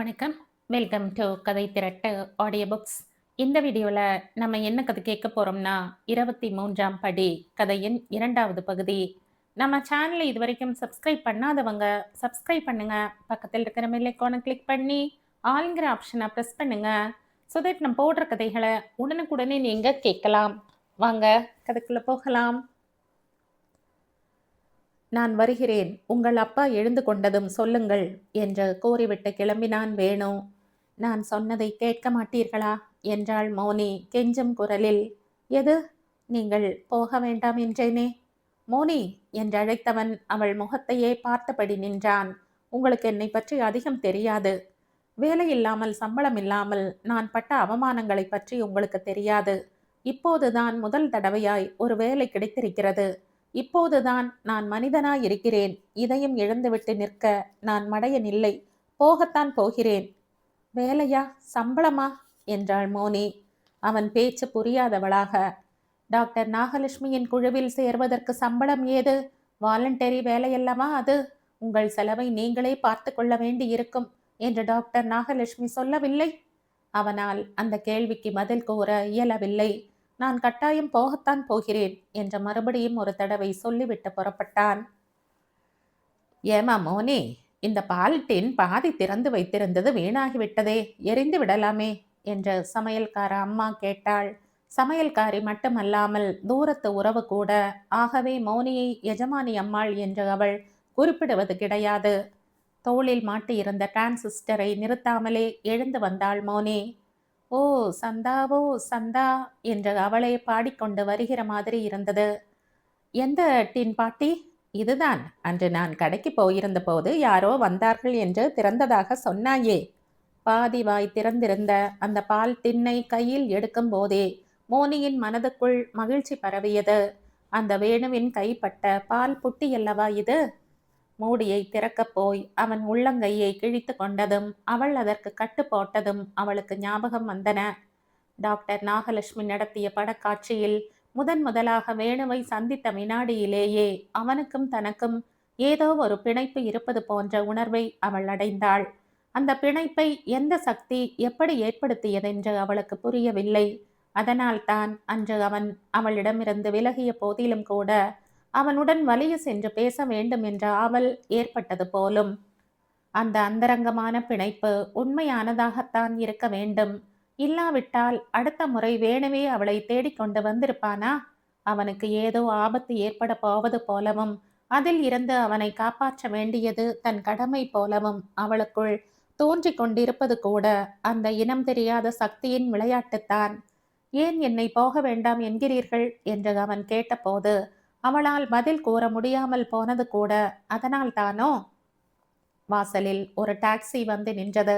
வணக்கம். Welcome to கதை திரட்டு audio books. இந்த வீடியோல நம்ம என்ன கதை கேட்க போறோம்னா, 23ஆம் படி கதையின் 2வது பகுதி. நம்ம சேனலை இதுவரைக்கும் சப்ஸ்கிரைப் பண்ணாதவங்க சப்ஸ்கிரைப் பண்ணுங்க. பக்கத்தில் இருக்கிற பெல் ஐகானை கிளிக் பண்ணி ஆல்ங்கிற ஆப்ஷனை பிரஸ் பண்ணுங்க. ஸோ தட் நம்ம போடுற கதைகளை உடனுக்குடனே நீங்க கேட்கலாம். வாங்க கதைக்குள்ள போகலாம். நான் வருகிறேன். உங்கள் அப்பா எழுந்து கொண்டதும் சொல்லுங்கள் என்று கூறிவிட்டு கிளம்பினான் வேணு. நான் சொன்னதை கேட்க மாட்டீர்களா என்றாள் மோனி கெஞ்சும் குரலில். எது? நீங்கள் போக வேண்டாம் என்றேனே. மோனி என்று அழைத்தவன் அவள் முகத்தையே பார்த்தபடி நின்றான். உங்களுக்கு என்னை பற்றி அதிகம் தெரியாது. வேலை இல்லாமல் சம்பளம் இல்லாமல் நான் பட்ட அவமானங்களை பற்றி உங்களுக்கு தெரியாது. இப்போதுதான் முதல் தடவையாய் ஒரு வேலை கிடைத்திருக்கிறது. இப்போதுதான் நான் மனிதனாய் இருக்கிறேன். இதையும் இழந்துவிட்டு நிற்க நான் மடையனில்லை. போகத்தான் போகிறேன். வேலையா? சம்பளமா? என்றாள் மோனி. அவன் பேச்சு புரியாதவளாக. டாக்டர் நாகலட்சுமியின் குழுவில் சேர்வதற்கு சம்பளம் ஏது? வாலண்டரி வேலையல்லவா அது? உங்கள் செலவை நீங்களே பார்த்து கொள்ள வேண்டி இருக்கும் என்று டாக்டர் நாகலட்சுமி சொல்லவில்லை. அவனால் அந்த கேள்விக்கு பதில் கூற இயலவில்லை. நான் கட்டாயம் போகத்தான் போகிறேன் என்று மறுபடியும் ஒரு தடவை சொல்லிவிட்டு புறப்பட்டான். ஏமா மோனே, இந்த பால் டின் பாதி திறந்து வைத்திருந்தது வீணாகிவிட்டதே, எரிந்து விடலாமே என்று சமையல்கார அம்மா கேட்டாள். சமையல்காரி மட்டுமல்லாமல் தூரத்து உறவு கூட. ஆகவே மோனியை எஜமானி அம்மாள் என்று அவள் குறிப்பிடுவது கிடையாது. தோளில் மாட்டியிருந்த டிரான்சிஸ்டரை நிறுத்தாமலே எழுந்து வந்தாள் மோனி. ஓ சந்தாவோ சந்தா என்று அவளே பாடிக்கொண்டு வருகிற மாதிரி இருந்தது. எந்த டின் பாட்டி? இதுதான் அன்று நான் கடைக்கு போயிருந்த போது யாரோ வந்தார்கள் என்று திறந்ததாக சொன்னாயே. பாதி வாய் திறந்திருந்த அந்த பால் டின்னை கையில் எடுக்கும் போதே மோனியின் மனதுக்குள் மகிழ்ச்சி பரவியது. அந்த வேணுவின் கைப்பட்ட பால் புட்டியல்லவா இது? மூடியை திறக்கப் போய் அவன் உள்ளங்கையை கிழித்து கொண்டதும் அவள் அதற்கு கட்டு போட்டதும் அவளுக்கு ஞாபகம் வந்தன. டாக்டர் நாகலட்சுமி நடத்திய படக்காட்சியில் முதலாக வேணுவை சந்தித்த வினாடியிலேயே அவனுக்கும் தனக்கும் ஏதோ ஒரு பிணைப்பு இருப்பது போன்ற உணர்வை அவள் அடைந்தாள். அந்த பிணைப்பை எந்த சக்தி எப்படி ஏற்படுத்தியதென்று அவளுக்கு புரியவில்லை. அதனால் தான் அன்று அவன் அவளிடமிருந்து விலகிய போதிலும் கூட அவனுடன் வலிய சென்று பேச வேண்டும் என்ற ஆவல் ஏற்பட்டது போலும். அந்த அந்தரங்கமான பிணைப்பு உண்மையானதாகத்தான் இருக்க வேண்டும். இல்லாவிட்டால் அடுத்த முறை வேணுவே அவளை தேடிக்கொண்டு வந்திருப்பானா? அவனுக்கு ஏதோ ஆபத்து ஏற்பட போவது போலவும் அதில் இருந்து அவனை காப்பாற்ற வேண்டியது தன் கடமை போலவும் அவளுக்குள் தோன்றிக் கொண்டிருப்பது கூட அந்த இனம் தெரியாத சக்தியின் விளையாட்டுத்தான். ஏன் என்னை போக வேண்டாம் என்கிறீர்கள் என்று அவன் கேட்டபோது அவளால் பதில் கூற முடியாமல் போனது கூட அதனால் தானோ? வாசலில் ஒரு டாக்ஸி வந்து நின்றது.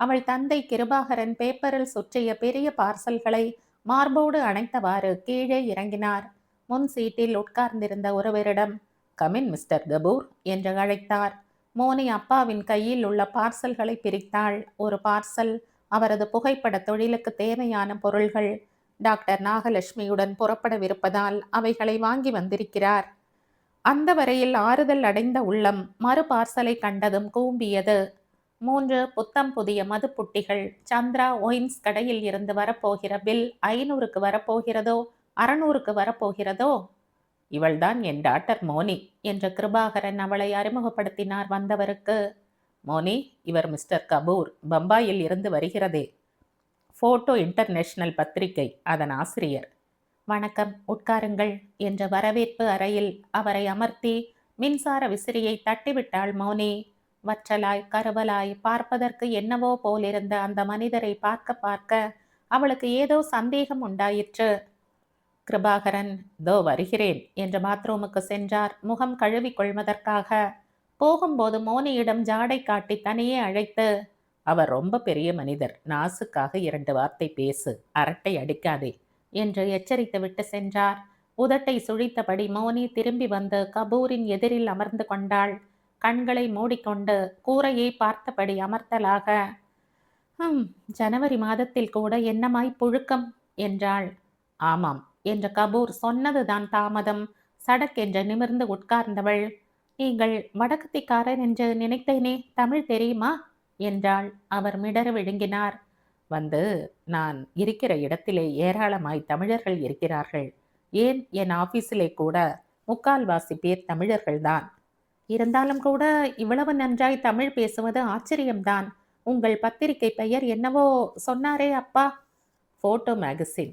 அவள் தந்தை கிருபாகரன் பேப்பரில் சுற்றிய பெரிய பார்சல்களை மார்போடு அணைத்தவாறு கீழே இறங்கினார். முன் சீட்டில் உட்கார்ந்திருந்த ஒருவரிடம் கமின் மிஸ்டர் கபூர் என்று அழைத்தார். மோனி அப்பாவின் கையில் உள்ள பார்சல்களை பிரித்தாள். ஒரு பார்சல் அவரது புகைப்பட தொழிலுக்கு தேவையான பொருள்கள். டாக்டர் நாகலட்சுமியுடன் புறப்படவிருப்பதால் அவைகளை வாங்கி வந்திருக்கிறார். அந்த வரையில் ஆறுதல் அடைந்த உள்ளம் மறு பார்சலை கண்டதும் கூம்பியது. 3 புத்தம் புதிய மதுப்புட்டிகள். சந்திரா ஒயின்ஸ் கடையில் இருந்து வரப்போகிற பில் 500க்கு வரப்போகிறதோ 600க்கு வரப்போகிறதோ? இவள்தான் என் டாக்டர் மோனி என்று கிருபாகரன் அவளை அறிமுகப்படுத்தினார் வந்தவருக்கு. மோனி, இவர் மிஸ்டர் கபூர், பம்பாயில் இருந்து வருகிறதே. போட்டோ இன்டர்நேஷனல் பத்திரிகை, அதன் ஆசிரியர். வணக்கம், உட்காருங்கள் என்ற வரவேற்பு அறையில் அவரை அமர்த்தி மின்சார விசிறியை தட்டிவிட்டாள் மோனி. வற்றலாய் கருவலாய் பார்ப்பதற்கு என்னவோ போலிருந்த அந்த மனிதரை பார்க்க பார்க்க அவளுக்கு ஏதோ சந்தேகம் உண்டாயிற்று. கிருபாகரன் தோ வருகிறேன் என்று பாத்ரூமுக்கு சென்றார் முகம் கழுவி கொள்வதற்காக. போகும்போது மோனியிடம் ஜாடை காட்டி தனியே அழைத்து, அவர் ரொம்ப பெரிய மனிதர், நாசுக்காக 2 வார்த்தை பேசு, அரட்டை அடிக்காதே என்று எச்சரித்துவிட்டு சென்றார். உதட்டை சுழித்தபடி மோனி திரும்பி வந்து கபூரின் எதிரில் அமர்ந்து கொண்டாள். கண்களை மூடிக்கொண்டு கூரையை பார்த்தபடி அமர்த்தலாக. ஜனவரி மாதத்தில் கூட என்னமாய் புழுக்கம் என்றாள். ஆமாம் என்று கபூர் சொன்னதுதான் தாமதம். சடக்கென்று நிமிர்ந்து உட்கார்ந்தவள். நீங்கள் வடக்கத்திக்காரர் என்று நினைத்தேனே, தமிழ் தெரியுமா என்றாள். அவர் மிடற விழுங்கினார். வந்து நான் இருக்கிற இடத்திலே ஏராளமாய் தமிழர்கள் இருக்கிறார்கள். ஏன் என் ஆபீஸிலே கூட முக்கால்வாசி பேர் தமிழர்கள்தான். இருந்தாலும் கூட இவ்வளவு நன்றாய் தமிழ் பேசுவது ஆச்சரியம்தான். உங்கள் பத்திரிகை பெயர் என்னவோ சொன்னாரே அப்பா? Photo magazine.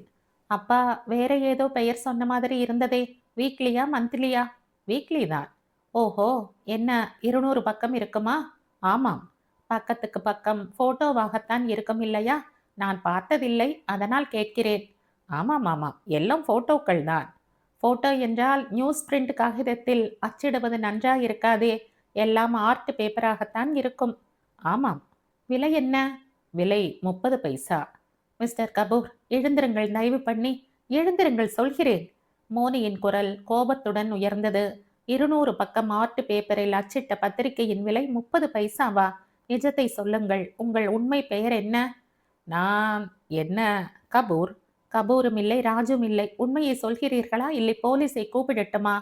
அப்பா வேற ஏதோ பெயர் சொன்ன மாதிரி இருந்ததே. வீக்லியா மந்த்லியா? வீக்லி தான். ஓஹோ, என்ன 200 பக்கம் இருக்குமா? ஆமாம். பக்கத்துக்கு பக்கம் போட்டோவாகத்தான் இருக்கும் இல்லையா? நான் பார்த்ததில்லை, அதனால் கேட்கிறேன். ஆமாம் ஆமாம், எல்லாம் போட்டோக்கள் தான். போட்டோ என்றால் நியூஸ் பிரிண்ட் காகிதத்தில் அச்சிடுவது நன்றாயிருக்காதே. எல்லாம் ஆர்ட் பேப்பராகத்தான் இருக்கும். ஆமாம். விலை என்ன? விலை 30 பைசா. மிஸ்டர் கபூர், எழுந்திருங்கள், தயவு பண்ணி எழுந்திருங்கள் சொல்கிறேன். மோனியின் குரல் கோபத்துடன் உயர்ந்தது. 200 பக்கம் ஆர்ட் பேப்பரில் அச்சிட்ட பத்திரிகையின் விலை 30 பைசாவா? நிஜத்தை சொல்லுங்கள், உங்கள் உண்மை பெயர் என்ன? நான் என்ன கபூர். கபூரும் இல்லை, ராஜும் இல்லை. உண்மையை சொல்கிறீர்களா, இல்லை போலீஸை கூப்பிடட்டுமா?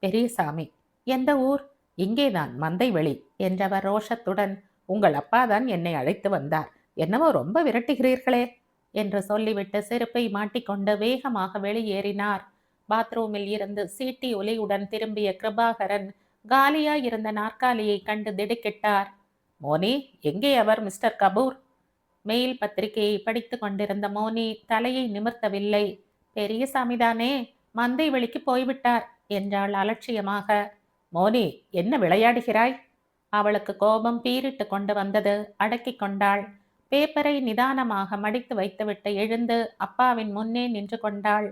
பெரியசாமி. எந்த ஊர்? இங்கேதான், மந்தைவெளி என்றவர் ரோஷத்துடன். உங்கள் அப்பாதான் என்னை அழைத்து வந்தார். என்னவோ ரொம்ப விரட்டுகிறீர்களே என்று சொல்லிவிட்டு செருப்பை மாட்டிக்கொண்டு வேகமாக வெளியேறினார். பாத்ரூமில் இருந்து சீட்டி ஒலியுடன் திரும்பிய கிருபாகரன் காலியாய் இருந்த நாற்காலியை கண்டு திடுக்கிட்டார். மோனி, எங்கே அவர் மிஸ்டர் கபூர்? மெயில் பத்திரிகையை படித்து கொண்டிருந்த மோனி தலையை நிமிர்த்தவில்லை. பெரிய சாமிதானே, மந்தை வெளிக்கு போய்விட்டார் என்றாள் அலட்சியமாக. மோனி, என்ன விளையாடுகிறாய்? அவளுக்கு கோபம் பீரிட்டு கொண்டு வந்தது. அடக்கி கொண்டாள். பேப்பரை நிதானமாக மடித்து வைத்துவிட்டு எழுந்து அப்பாவின் முன்னே நின்று கொண்டாள்.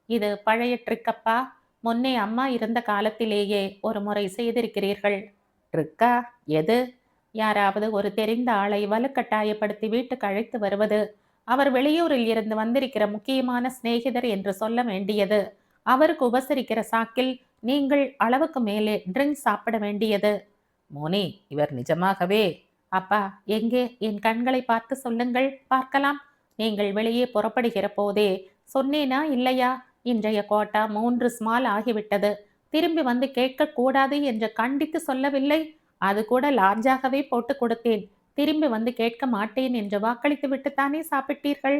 இது பழைய ட்ரிக்கப்பா? முன்னே அம்மா இருந்த காலத்திலேயே ஒரு முறை செய்திருக்கிறீர்கள். ட்ரிக்கா? எது? யாராவது ஒரு தெரிந்த ஆளை வலுக்கட்டாயப்படுத்தி வீட்டுக்கு அழைத்து வருவது. அவர் வெளியூரில் இருந்து வந்திருக்கிற முக்கியமான சிநேகிதர் என்று சொல்ல வேண்டியது. அவருக்கு உபசரிக்கிற சாக்கில் நீங்கள் அளவுக்கு மேலே ட்ரிங்க் சாப்பிட வேண்டியது. மோனி, இவர் நிஜமாகவே? அப்பா, எங்கே என் கண்களை பார்த்து சொல்லுங்கள், பார்க்கலாம். நீங்கள் வெளியே புறப்படுகிற போதே சொன்னேனா இல்லையா? இன்றைய கோட்டா 3 ஸ்மால் ஆகிவிட்டது. திரும்பி வந்து கேட்க கூடாது என்று கண்டித்து சொல்லவில்லை? அது கூட லார்ஜாகவே போட்டு கொடுத்தேன். திரும்பி வந்து கேட்க மாட்டேன் என்று வாக்களித்து விட்டுத்தானே சாப்பிட்டீர்கள்?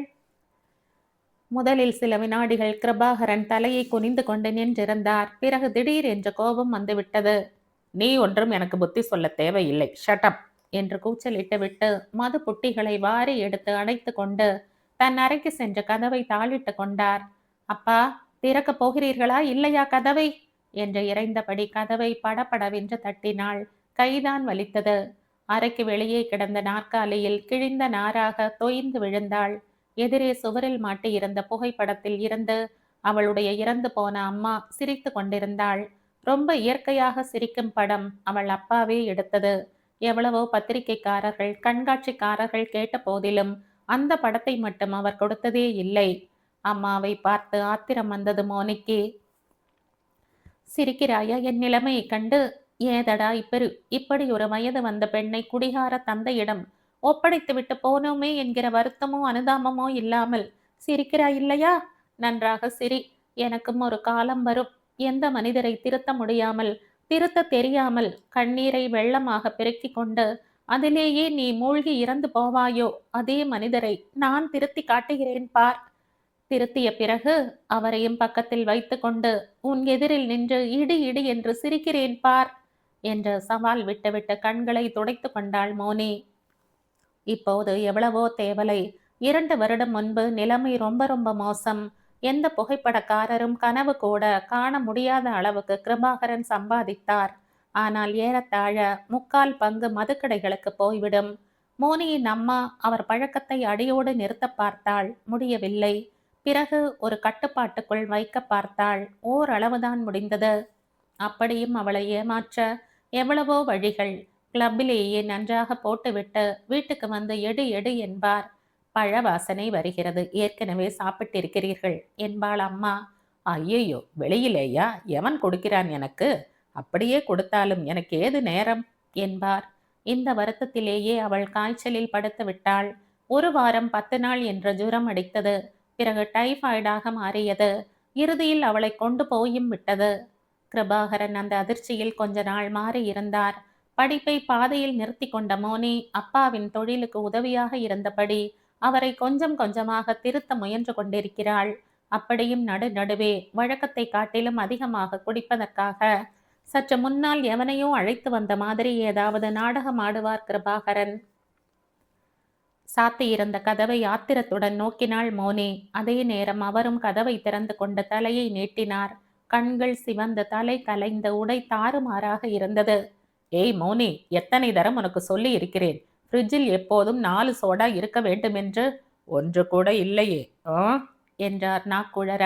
முதலில் சில வினாடிகள் கிருபாகரன் தலையை குனிந்து கொண்டு நின்றிருந்தார். பிறகு திடீர் என்ற கோபம் வந்துவிட்டது. நீ ஒன்றும் எனக்கு புத்தி சொல்ல தேவையில்லை, ஷட்டப் என்று கூச்சலிட்டு விட்டு மது புட்டிகளை வாரி எடுத்து அடைத்து கொண்டு தன் அறைக்கு சென்று கதவை தாளிட்டு கொண்டார். அப்பா, திறக்கப் போகிறீர்களா இல்லையா கதவை என்று இறைந்தபடி கதவை படபடவென்று தட்டினாள். கைதான் வலித்தது. அறைக்கு வெளியே கிடந்த நாற்காலியில் கிழிந்த நாராக தொய்ந்து விழுந்தாள். எதிரே சுவரில் மாட்டியிருந்த புகைப்படத்தில் இருந்து அவளுடைய இறந்து போன அம்மா சிரித்து கொண்டிருந்தாள். ரொம்ப இயற்கையாக சிரிக்கும் படம் அவள் அப்பாவே எடுத்தது. எவ்வளவோ பத்திரிகைக்காரர்கள், கண்காட்சிக்காரர்கள் கேட்ட போதிலும் அந்த படத்தை மட்டும் அவர் கொடுத்ததே இல்லை. அம்மாவை பார்த்து ஆத்திரம் வந்தது மோனிக்கு. சிரிக்கிறாயா என் நிலைமையை கண்டு? ஏதடா இப்படி ஒரு வயது வந்த பெண்ணை குடிகார தந்தையிடம் ஒப்படைத்து விட்டு போனோமே என்கிற வருத்தமோ அனுதாபமோ இல்லாமல் சிரிக்கிறாய் இல்லையா? நன்றாக சிரி. எனக்கும் ஒரு காலம் வரும். எந்த மனிதரை திருத்த முடியாமல், திருத்த தெரியாமல் கண்ணீரை வெள்ளமாக பெருக்கி கொண்டு அதிலேயே நீ மூழ்கி இறந்து போவாயோ, அதே மனிதரை நான் திருத்தி காட்டுகிறேன் பார். திருத்திய பிறகு அவரையும் பக்கத்தில் வைத்துக்கொண்டு உன் எதிரில் நின்று இடி இடி என்று சிரிக்கிறேன் பார் என்று சவால் விட்டுவிட்டு கண்களை துடைத்து கொண்டாள் மோனி. இப்போது எவ்வளவோ தேவலை. 2 வருடம் முன்பு நிலைமை ரொம்ப ரொம்ப மோசம். எந்த புகைப்படக்காரரும் கனவு கூட காண முடியாத அளவுக்கு கிருபாகரன் சம்பாதித்தார். ஆனால் ஏறத்தாழ 3/4 பங்கு மதுக்கடைகளுக்கு போய்விடும். மோனியின் அம்மா அவர் பழக்கத்தை அடியோடு நிறுத்த பார்த்தாள், முடியவில்லை. பிறகு ஒரு கட்டுப்பாட்டுக்குள் வைக்க பார்த்தாள். ஓரளவுதான் முடிந்தது. அப்படியும் அவளை ஏமாற்ற எவ்வளவோ வழிகள். கிளப்பிலேயே நன்றாக போட்டுவிட்டு வீட்டுக்கு வந்து எடு எடு என்பார். பழ வாசனை வருகிறது, ஏற்கனவே சாப்பிட்டிருக்கிறீர்கள் என்பாள் அம்மா. ஐயையோ, வெளியிலேயா? எவன் கொடுக்கிறான் எனக்கு? அப்படியே கொடுத்தாலும் எனக்கு ஏது நேரம் என்பார். இந்த வருத்தத்திலேயே அவள் காய்ச்சலில் படுத்து விட்டாள். 1 வாரம் 10 நாள் என்ற ஜுரம் அடித்தது. பிறகு டைபாய்டாக மாறியது. இறுதியில் அவளை கொண்டு போயும் விட்டது. கிருபாகரன் அந்த அதிர்ச்சியில் கொஞ்ச நாள் மாறி இருந்தார். படிப்பை பாதையில் நிறுத்தி கொண்ட மோனி அப்பாவின் தொழிலுக்கு உதவியாக இருந்தபடி அவரை கொஞ்சம் கொஞ்சமாக திருத்த முயன்று கொண்டிருக்கிறாள். அப்படியும் நடுநடுவே வழக்கத்தை காட்டிலும் அதிகமாக குடிப்பதற்காக சற்று முன்னால் எவனையோ அழைத்து வந்த மாதிரி ஏதாவது நாடகம் ஆடுவார் கிருபாகரன். சாத்தியிருந்த கதவை ஆத்திரத்துடன் நோக்கினாள் மோனி. அதே நேரம் அவரும் கதவை திறந்து கொண்டு தலையை நீட்டினார். கண்கள் சிவந்த, தலை கலைந்த, உடை தாறுமாறாக இருந்தது. ஏய் மோனி, எத்தனை தரம் உனக்கு சொல்லி இருக்கிறேன், ஃப்ரிட்ஜில் எப்போதும் 4 சோடா இருக்க வேண்டுமென்று. ஒன்று கூட இல்லையே என்றார் நாக்குழற.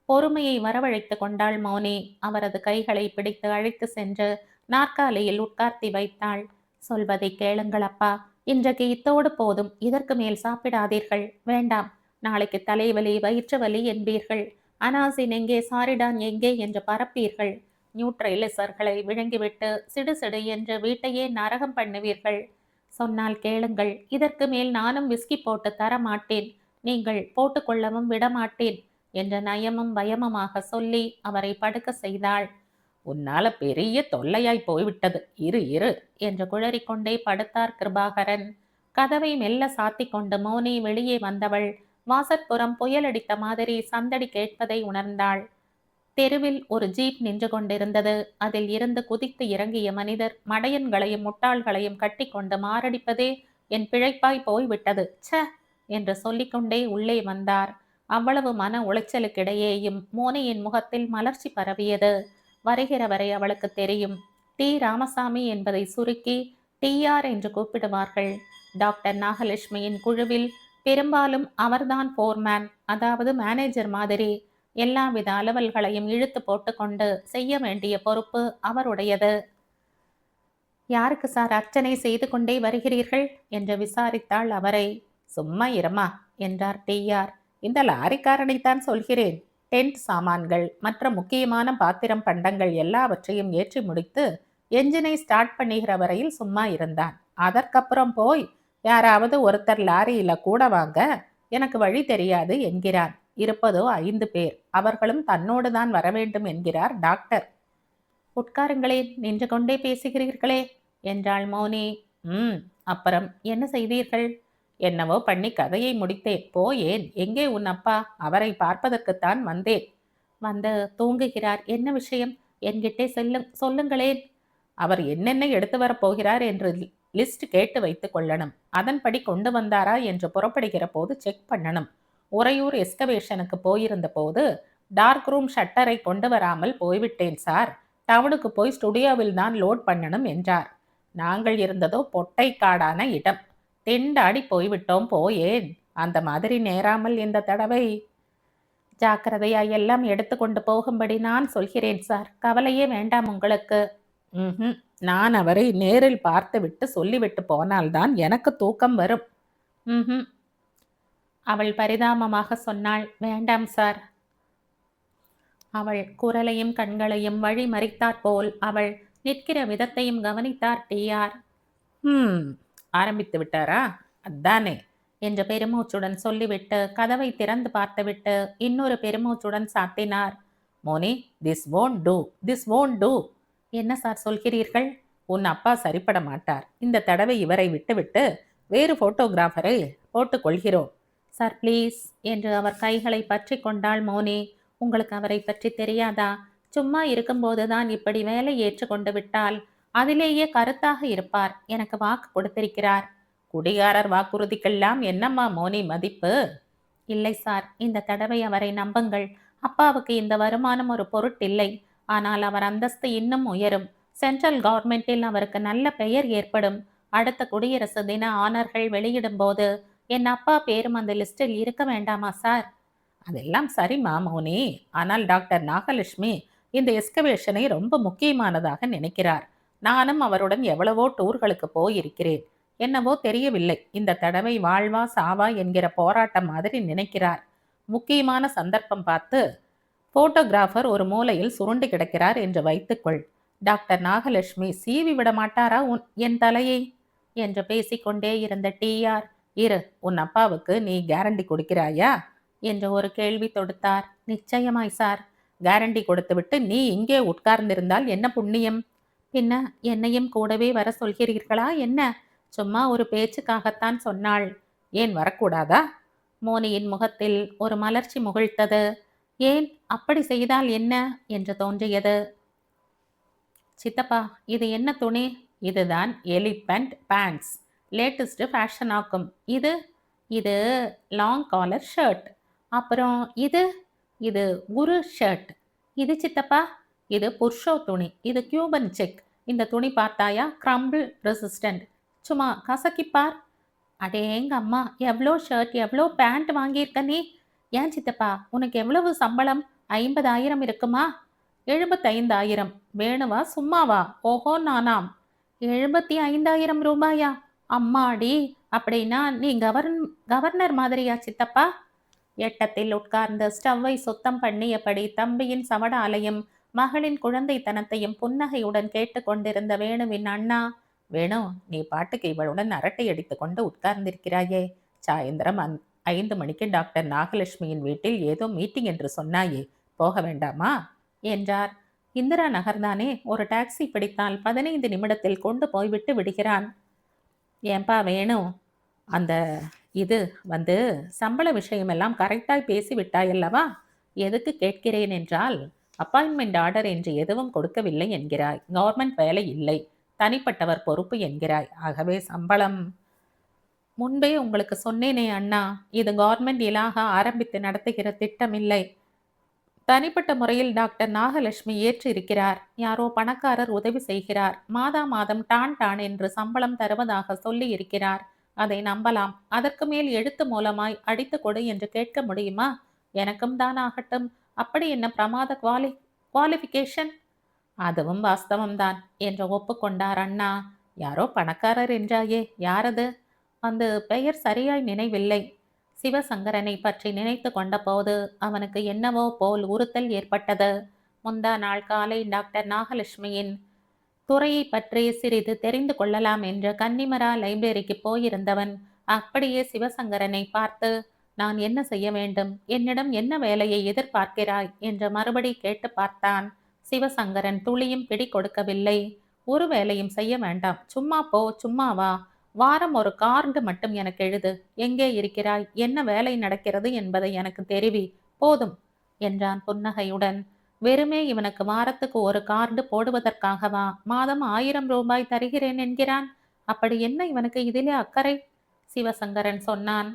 பொறுமையை வரவழைத்து கொண்டாள் மோனி. அவரது கைகளை பிடித்து அழைத்து சென்று நாற்காலியில் உட்கார்த்தி வைத்தாள். சொல்வதை கேளுங்கள் அப்பா, இன்றைக்கு இத்தோடு போதும். இதற்கு மேல் சாப்பிடாதீர்கள். வேண்டாம். நாளைக்கு தலைவலி, வயிற்று வலி என்பீர்கள். அனாசின் எங்கே, சாரிடான் எங்கே என்று பரப்பீர்கள். நியூட்ரைலிசர்களை விழுங்கிவிட்டு சிடுசிடு என்று வீட்டையே நரகம் பண்ணுவீர்கள். சொன்னால் கேளுங்கள். இதற்கு மேல் நானும் விஸ்கி போட்டு தர மாட்டேன். நீங்கள் போட்டுக்கொள்ளவும் விடமாட்டேன் என்ற நயமும் பயமுமாக சொல்லி அவரை படுக்க செய்தாள். உன்னால பெரிய தொல்லையாய் போய்விட்டது, இரு இரு என்று குழறிக்கொண்டே படுத்தார் கிருபாகரன். கதவை மெல்ல சாத்தி கொண்டு மோனி வெளியே வந்தவள் வாசற்புறம் புயலடித்த மாதிரி சந்தடி கேட்பதை உணர்ந்தாள். தெருவில் ஒரு ஜீப் நின்று கொண்டிருந்தது. அதில் இருந்து குதித்து இறங்கிய மனிதர் மடையன்களையும் முட்டாள்களையும் கட்டி கொண்டு மாரடிப்பதே என் பிழைப்பாய் போய்விட்டது ச என்று சொல்லிக்கொண்டே உள்ளே வந்தார். அவ்வளவு மன உளைச்சலுக்கிடையேயும் மோனியின் முகத்தில் மலர்ச்சி பரவியது. வருகிறவரை அவளுக்கு தெரியும். டி ராமசாமி என்பதை சுருக்கி டிஆர் என்று கூப்பிடுவார்கள். டாக்டர் நாகலட்சுமியின் குழுவில் பெரும்பாலும் அவர்தான் போர்மேன், அதாவது மேனேஜர் மாதிரி. எல்லாவித அலுவல்களையும் இழுத்து போட்டுக்கொண்டு செய்ய வேண்டிய பொறுப்பு அவருடையது. யாருக்கு சார் அர்ச்சனை செய்து கொண்டே வருகிறீர்கள் என்று விசாரித்தாள் அவரை. சும்மா இரமா என்றார் டிஆர். இந்த லாரிக்காரனைத்தான் சொல்கிறேன். டென்ட் சாமான்கள் மற்ற முக்கியமான பாத்திரம் பண்டங்கள் எல்லாவற்றையும் ஏற்றி முடித்து என்ஜினை ஸ்டார்ட் பண்ணுகிற வரையில் சும்மா இருந்தான். அதற்கப்புறம் போய் யாராவது ஒருத்தர் லாரியில கூட வாங்க, எனக்கு வழி தெரியாது என்கிறான். இருப்பதோ 5 பேர். அவர்களும் தன்னோடு தான் வர வேண்டும் என்கிறார் டாக்டர். உட்காருங்களேன், நின்று கொண்டே பேசுகிறீர்களே என்றாள் மோனி. அப்புறம் என்ன செய்தீர்கள்? என்னவோ பண்ணி கதையை முடித்தேன். போயேன். எங்கே உன் அப்பா? அவரை பார்ப்பதற்குத்தான் வந்தேன். வந்து தூங்குகிறார். என்ன விஷயம்? என்கிட்டே சொல்லுங்களேன். அவர் என்னென்ன எடுத்து வரப்போகிறார் என்று லிஸ்ட் கேட்டு வைத்து கொள்ளணும். அதன்படி கொண்டு வந்தாரா என்று புறப்படுகிற போது செக் பண்ணணும். உறையூர் எஸ்கவேஷனுக்கு போயிருந்த போது டார்க் ரூம் ஷட்டரை கொண்டு வராமல் போய்விட்டேன் சார். டவுனுக்கு போய் ஸ்டுடியோவில் தான் லோட் பண்ணணும் என்றார். நாங்கள் இருந்ததோ பொட்டை காடான இடம். திண்டாடி போய்விட்டோம். போயேன். அந்த மாதிரி நேராமல் இந்த தடவை ஜாக்கிரதையா எல்லாம் எடுத்துக்கொண்டு போகும்படி நான் சொல்கிறேன் சார். கவலையே வேண்டாம் உங்களுக்கு. நான் அவரை நேரில் பார்த்துவிட்டு சொல்லிவிட்டு போனால்தான் எனக்கு தூக்கம் வரும். அவள் பரிதாபமாக சொன்னாள். வேண்டாம் சார். அவள் குரலையும் கண்களையும் வழி மறித்தாற் போல் அவள் நிற்கிற விதத்தையும் கவனித்தார் டிஆர். ஆரம்பித்து விட்டாரா? அதானே என்ற பெருமூச்சுடன் சொல்லிவிட்டு கதவை திறந்து பார்த்துவிட்டு இன்னொரு பெருமூச்சுடன் சாத்தினார். Moni, this won't do, this won't do. என்ன சார் சொல்கிறீர்கள்? உன் அப்பா சரிப்பட மாட்டார். இந்த தடவை இவரை விட்டுவிட்டு வேறு போட்டோகிராஃபரை போட்டுக்கொள்கிறோம். சார் ப்ளீஸ் என்று அவர் கைகளை பற்றி கொண்டாள் மோனி. உங்களுக்கு அவரை பற்றி தெரியாதா? சும்மா இருக்கும்போதுதான் இப்படி வேலை ஏற்றுக்கொண்டு விட்டால் அதிலேயே கருத்தாக இருப்பார். எனக்கு வாக்கு கொடுத்திருக்கிறார். குடிகாரர் வாக்குறுதிக்கெல்லாம் என்னம்மா மோனி மதிப்பு? இல்லை சார், இந்த தடவை அவரை நம்புங்கள். அப்பாவுக்கு இந்த வருமானம் ஒரு பொருட்டில்லை. ஆனால் அவர் அந்தஸ்து இன்னும் உயரும். சென்ட்ரல் கவர்மெண்டில் அவருக்கு நல்ல பெயர் ஏற்படும். அடுத்த குடியரசு தின ஆனர்கள் வெளியிடும் போது என் அப்பா பேரும் அந்த லிஸ்டில் இருக்க வேண்டாமா சார்? அதெல்லாம் சரிம்மா மோனி. ஆனால் டாக்டர் நாகலட்சுமி இந்த எஸ்கவேஷனை ரொம்ப முக்கியமானதாக நினைக்கிறார். நானும் அவருடன் எவ்வளவோ டூர்களுக்கு போயிருக்கிறேன். என்னவோ தெரியவில்லை, இந்த தடவை வாழ்வா சாவா என்கிற போராட்டம் மாதிரி நினைக்கிறார். முக்கியமான சந்தர்ப்பம் பார்த்து போட்டோகிராஃபர் ஒரு மூலையில் சுருண்டு கிடக்கிறார் என்று வைத்துக்கொள். டாக்டர் நாகலட்சுமி சீவி விட மாட்டாரா என் தலையை என்று பேசிக்கொண்டே இருந்த டிஆர், இரு, உன் அப்பாவுக்கு நீ கேரண்டி கொடுக்கிறாயா என்று ஒரு கேள்வி தொடுத்தார். நிச்சயமாய் சார். கேரண்டி கொடுத்துவிட்டு நீ இங்கே உட்கார்ந்திருந்தால் என்ன புண்ணியம்? பின்ன என்னையும் கூடவே வர சொல்கிறீர்களா என்ன? சும்மா ஒரு பேச்சுக்காகத்தான் சொன்னாள். ஏன் வரக்கூடாதா? மோனியின் முகத்தில் ஒரு மலர்ச்சி முகிழ்த்தது. ஏன் அப்படி செய்தால் என்ன என்று தோன்றியது. சித்தப்பா, இது என்ன துணி? இதுதான் எலிபென்ட் பேண்ட்ஸ். லேட்டஸ்ட் ஃபேஷன் ஆக்கும். இது இது லாங் காலர் ஷர்ட். அப்புறம் இது இது குரு ஷர்ட். இது சித்தப்பா, இது புர்ஷோ துணி. இது கியூபன் செக். இந்த துணி பார்த்தாயா, கிரம்பிள் ரெசிஸ்டன்ட். சும்மா கசக்கிப்பார். அடேங்க அம்மா, எவ்வளோ ஷர்ட் எவ்வளோ பேண்ட் வாங்கியிருக்க நீ? ஏன் சித்தப்பா, உனக்கு எவ்வளவு சம்பளம்? 50,000 இருக்குமா? 75,000. வேணுவா சும்மாவா? ஓஹோ நானாம். 75,000 ரூபாயா? அம்மாடி, அப்படின்னா நீ கவர்னர் மாதிரியா சித்தப்பா? எட்டத்தில் உட்கார்ந்து ஸ்டவ்வை சுத்தம் பண்ணியபடி தம்பியின் சவடாலையும் மகளின் குழந்தைத்தனத்தையும் புன்னகையுடன் கேட்டுக்கொண்டிருந்த வேணுவின் அண்ணா, வேணு, நீ பாட்டுக்கு இவளுடன் அரட்டை அடித்துக் கொண்டு உட்கார்ந்திருக்கிறாயே. சாயந்தரம் 5 மணிக்கு டாக்டர் நாகலட்சுமியின் வீட்டில் ஏதோ மீட்டிங் என்று சொன்னாயே, போக வேண்டாமா என்றார். இந்திரா நகர்தானே, ஒரு டாக்ஸி பிடித்தால் 15 நிமிடத்தில் கொண்டு போய்விட்டு விடுகிறான். ஏன்பா வேணு, அந்த இது சம்பள விஷயமெல்லாம் கரெக்டாய் பேசிவிட்டாயல்லவா? எதுக்கு கேட்கிறேன் என்றால், அப்பாயின்மெண்ட் ஆர்டர் என்று எதுவும் கொடுக்கவில்லை என்கிறாய். கவர்மெண்ட் வேலை இல்லை, தனிப்பட்டவர் பொறுப்பு என்கிறாய். ஆகவே சம்பளம் முன்பே உங்களுக்கு சொன்னேனே அண்ணா, இது கவர்மெண்ட் இலாக ஆரம்பித்து நடத்துகிற திட்டம் இல்லை. தனிப்பட்ட முறையில் டாக்டர் நாகலட்சுமி ஏற்று இருக்கிறார். யாரோ பணக்காரர் உதவி செய்கிறார். மாதா மாதம் டான் என்று சம்பளம் தருவதாக சொல்லி இருக்கிறார். அதை நம்பலாம். அதற்கு மேல் எழுத்து மூலமாய் அடித்து கொடு என்று கேட்க முடியுமா? எனக்கும் தான் ஆகட்டும். அப்படி என்ன பிரமாத குவாலிஃபிகேஷன்? அதுவும் வாஸ்தவம்தான் என்று ஒப்புக்கொண்டார் அண்ணா. யாரோ பணக்காரர் என்றாயே, யாரது? பெயர் சரியாய் நினைவில்லை. சிவசங்கரனை பற்றி நினைத்து கொண்ட போது அவனுக்கு என்னவோ போல் உறுத்தல் ஏற்பட்டது. முந்தா நாள் காலை டாக்டர் நாகலட்சுமியின் துறையை பற்றி சிறிது தெரிந்து கொள்ளலாம் என்று கன்னிமரா லைப்ரரிக்கு போயிருந்தவன் அப்படியே சிவசங்கரனை பார்த்து, நான் என்ன செய்ய வேண்டும், என்னிடம் என்ன வேலையை எதிர்பார்க்கிறாய் என்று மறுபடி கேட்டு பார்த்தான். சிவசங்கரன் துளியும் பிடி கொடுக்கவில்லை. ஒரு வேலையும் செய்ய வேண்டாம், சும்மா போ, சும்மா வா, வாரம் ஒரு கார்டு மட்டும் எனக்கு எழுது, எங்கே இருக்கிறாய், என்ன வேலை நடக்கிறது என்பதை எனக்கு தெரிவி, போதும் என்றான் புன்னகையுடன். வெறுமே இவனுக்கு வாரத்துக்கு ஒரு கார்டு போடுவதற்காகவா மாதம் 1000 ரூபாய் தருகிறேன் என்கிறான்? அப்படி என்ன இவனுக்கு இதிலே அக்கறை? சிவசங்கரன் சொன்னான்.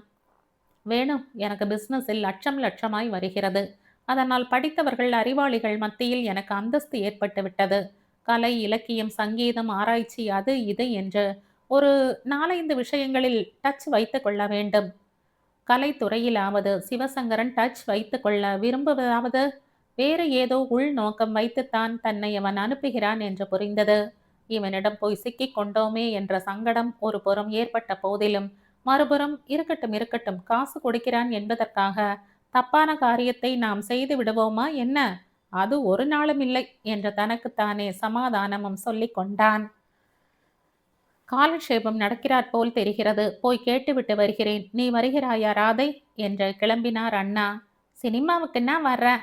வேணும், எனக்கு பிசினஸில் லட்சமாய் வருகிறது. அதனால் படித்தவர்கள் அறிவாளிகள் மத்தியில் எனக்கு அந்தஸ்து ஏற்பட்டு விட்டது. கலை, இலக்கியம், சங்கீதம், ஆராய்ச்சி, அது இது என்று ஒரு 4-5 விஷயங்களில் டச் வைத்து கொள்ள வேண்டும். கலைத்துறையிலாவது சிவசங்கரன் டச் வைத்து கொள்ள விரும்புவதாவது வேறு ஏதோ உள்நோக்கம் வைத்துத்தான் தன்னை அவன் அனுப்புகிறான் என்று புரிந்தது. இவனிடம் போய் சிக்கிக் கொண்டோமே என்ற சங்கடம் ஒரு புறம் ஏற்பட்ட போதிலும், மறுபுறம் இருக்கட்டும், காசு கொடுக்கிறான் என்பதற்காக தப்பான காரியத்தை நாம் செய்து விடுவோமா என்ன? அது ஒரு நாளும் இல்லை என்று தனக்குத்தானே சமாதானமும் சொல்லிக் கொண்டான். காலட்சேபம் நடக்கிறாற் போல் தெரிகிறது. போய் கேட்டுவிட்டு வருகிறேன். நீ வருகிறாயா ராதை என்று கிளம்பினார் அண்ணா. சினிமாவுக்குன்னா வர்ற,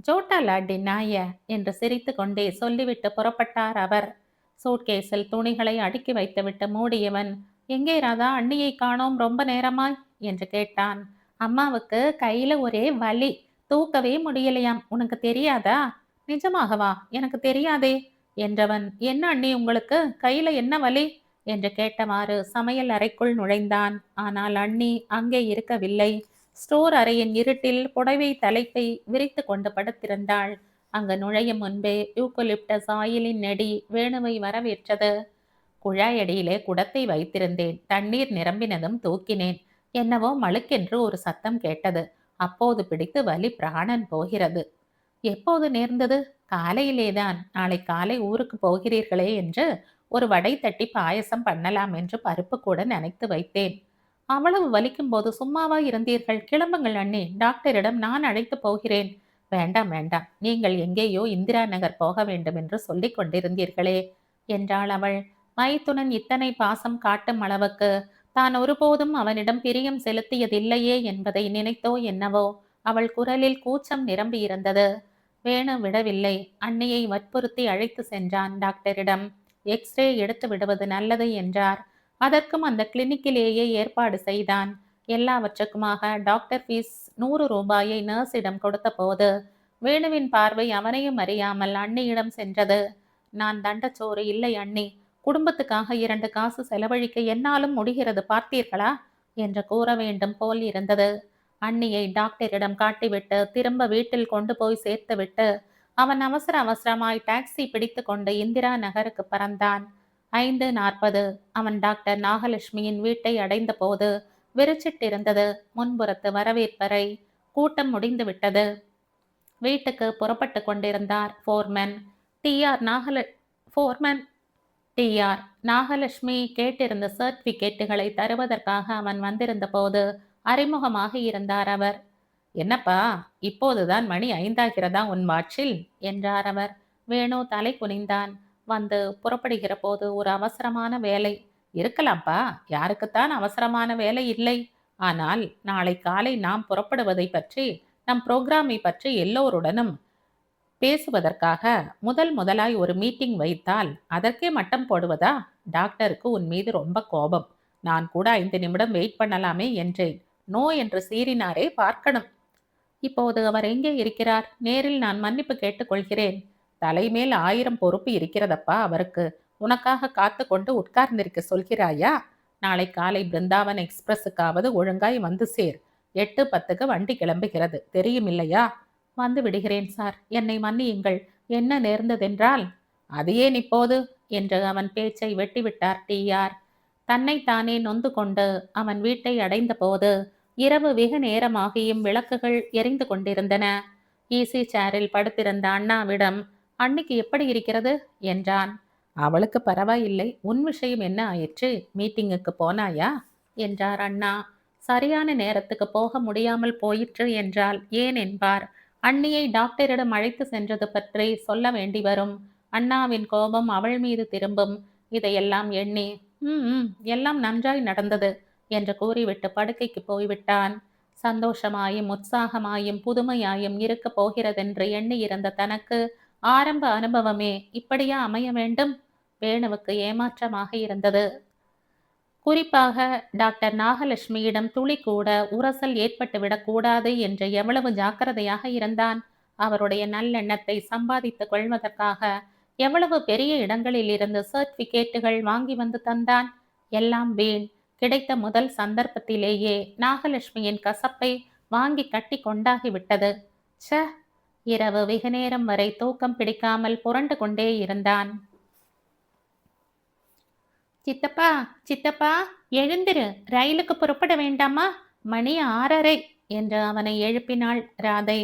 ஜோட்டா லாட்டி நாய என்று சிரித்து கொண்டே சொல்லிவிட்டு புறப்பட்டார் அவர். சூட்கேஸில் துணிகளை அடுக்கி வைத்துவிட்டு மூடியவன், எங்கே ராதா, அண்ணியை காணோம், ரொம்ப நேரமாய் என்று கேட்டான். அம்மாவுக்கு கையில ஒரே வலி, தூக்கவே முடியலையாம். உனக்கு தெரியாதா? நிஜமாகவா? எனக்கு தெரியாதே என்றவன், என்ன அண்ணி, உங்களுக்கு கையில என்ன வலி என்று கேட்டவாறு சமையல் அறைக்குள் நுழைந்தான். ஆனால் அண்ணி அங்கே இருக்கவில்லை. ஸ்டோர் அறையின் இருட்டில் புடவை தலைப்பை விரித்து கொண்டு படுத்திருந்தாள். அங்கு நுழையும் முன்பே யூக்கலிப்டஸ் ஆயிலின் நெடி வேணுவை வரவேற்றது. குழாயடியிலே குடத்தை வைத்திருந்தேன். தண்ணீர் நிரம்பினதும் தூக்கினேன். என்னவோ மழுக்கென்று ஒரு சத்தம் கேட்டது. அப்போது பிடித்து வலி பிராணன் போகிறது. எப்போது நேர்ந்தது? காலையிலேதான். நாளை காலை ஊருக்கு போகிறீர்களே என்று ஒரு வடை தட்டி பாயசம் பண்ணலாம் என்று பருப்பு கூட நினைத்து வைத்தேன். அவ்வளவு வலிக்கும் போது சும்மாவா இருந்தீர்கள்? கிளம்புங்கள் அண்ணே, டாக்டரிடம் நான் அழைத்து போகிறேன். வேண்டாம், நீங்கள் எங்கேயோ இந்திரா நகர் போக வேண்டும் என்று சொல்லிக் கொண்டிருந்தீர்களே என்றாள் அவள். மைத்துனன் இத்தனை பாசம் காட்டும் அளவுக்கு தான் ஒருபோதும் அவனிடம் பிரியம் செலுத்தியதில்லையே என்பதை நினைத்தோ என்னவோ அவள் குரலில் கூச்சம் நிரம்பியிருந்தது. வேணு விடவில்லை. அன்னையை வற்புறுத்தி அழைத்து சென்றான் டாக்டரிடம். எக்ஸ்ரே எடுத்து விடுவது நல்லது என்றார். அதற்கும் அந்த கிளினிக்கிலேயே ஏற்பாடு செய்தான். எல்லாவற்றுக்குமாக டாக்டர் ஃபீஸ் 100 ரூபாயை நர்ஸிடம் கொடுத்த போது வேணுவின் பார்வை அவனையும் அறியாமல் அண்ணியிடம் சென்றது. நான் தண்டச்சோறு இல்லை அண்ணி, குடும்பத்துக்காக 2 காசு செலவழிக்க என்னாலும் முடிகிறது பார்த்தீர்களா என்று கூற வேண்டும் போல் இருந்தது. அண்ணியை டாக்டரிடம் காட்டிவிட்டு திரும்ப வீட்டில் கொண்டு போய் சேர்த்துவிட்டு அவன் அவசர அவசரமாய் டாக்ஸி பிடித்து கொண்டு இந்திரா நகருக்கு பறந்தான். 5:40 அவன் டாக்டர் நாகலட்சுமியின் வீட்டை அடைந்த போது விரிச்சிட்டிருந்தது முன்புறத்து வரவேற்பறை. கூட்டம் முடிந்து விட்டது. வீட்டுக்கு புறப்பட்டு கொண்டிருந்தார் ஃபோர்மன். ஃபோர்மன் டிஆர் நாகலட்சுமி கேட்டிருந்த சர்டிபிகேட்டுகளை தருவதற்காக அவன் வந்திருந்த போது அறிமுகமாக இருந்தார் அவர். என்னப்பா, இப்போதுதான் மணி 5 ஆகிறதா உன் வாட்சில் என்றார் அவர். வேணு தலை குனிந்தான். வந்து புறப்படுகிற போது ஒரு அவசரமான வேலை. இருக்கலாம்ப்பா, யாருக்குத்தான் அவசரமான வேலை இல்லை. ஆனால் நாளை காலை நாம் புறப்படுவதை பற்றி, நம் புரோகிராமை பற்றி எல்லோருடனும் பேசுவதற்காக முதலாய் ஒரு மீட்டிங் வைத்தால் அதற்கே மட்டம் போடுவதா? டாக்டருக்கு உன் மீது ரொம்ப கோபம். நான் கூட 5 நிமிடம் வெயிட் பண்ணலாமே என்றேன். நோ என்று சீறினாரே, பார்க்கணும். இப்போது அவர் எங்கே இருக்கிறார்? நேரில் நான் மன்னிப்பு கேட்டுக்கொள்கிறேன். தலைமேல் 1000 பொறுப்பு இருக்கிறதப்பா அவருக்கு. உனக்காக காத்து கொண்டு உட்கார்ந்திருக்க சொல்கிறாயா? நாளை காலை பிருந்தாவன் எக்ஸ்பிரஸுக்காவது ஒழுங்காய் வந்து சேர். 8:10க்கு வண்டி கிளம்புகிறது, தெரியுமில்லையா? வந்து விடுகிறேன் சார், என்னை மன்னியுங்கள். என்ன நேர்ந்ததென்றால்? அது ஏன் இப்போது என்று அவன் பேச்சை வெட்டிவிட்டார் டிஆர். தன்னைத்தானே நொந்து கொண்டு அவன் வீட்டை அடைந்த போது இரவு வெகு நேரமாகியும் விளக்குகள் எரிந்து கொண்டிருந்தன. ஈசி சேரில் படுத்திருந்த அண்ணாவிடம், அன்னைக்கு எப்படி இருக்கிறது என்றான். அவளுக்கு பரவாயில்லை. உன் விஷயம் என்ன ஆயிற்று? மீட்டிங்குக்கு போனாயா என்றார் அண்ணா. சரியான நேரத்துக்கு போக முடியாமல் போயிற்று என்றால் ஏன் என்பார். அண்ணியை டாக்டரிடம் அழைத்து சென்றது பற்றி சொல்ல வேண்டி வரும். அண்ணாவின் கோபம் அவள் மீது திரும்பும். இதையெல்லாம் எண்ணி எல்லாம் நன்றாய் நடந்தது என்று கூறிவிட்டு படுக்கைக்கு போய்விட்டான். சந்தோஷமாயும் உற்சாகமாயும் புதுமையாயும் இருக்க போகிறதென்று எண்ணி இருந்த தனக்கு ஆரம்ப அனுபவமே இப்படியா அமைய வேண்டும்? வேணுவுக்கு ஏமாற்றமாக இருந்தது. குறிப்பாக டாக்டர் நாகலட்சுமியிடம் துளி கூட உரசல் ஏற்பட்டுவிடக் கூடாது என்று எவ்வளவு ஜாக்கிரதையாக இருந்தான். அவருடைய நல்லெண்ணத்தை சம்பாதித்துக் கொள்வதற்காக எவ்வளவு பெரிய இடங்களில் இருந்து சர்டிபிகேட்டுகள் வாங்கி வந்து தந்தான். எல்லாம் வீண். கிடைத்த முதல் சந்தர்ப்பத்திலேயே நாகலட்சுமியின் கசப்பை வாங்கி கட்டி கொண்டாகிவிட்டது. ச இரவு வெகு நேரம் வரை தூக்கம் பிடிக்காமல் புரண்டு கொண்டே இருந்தான். சித்தப்பா, சித்தப்பா, எழுந்திரு, ரயிலுக்கு புறப்பட வேண்டாமா? மணி 6:30 என்று அவனை எழுப்பினாள் ராதை.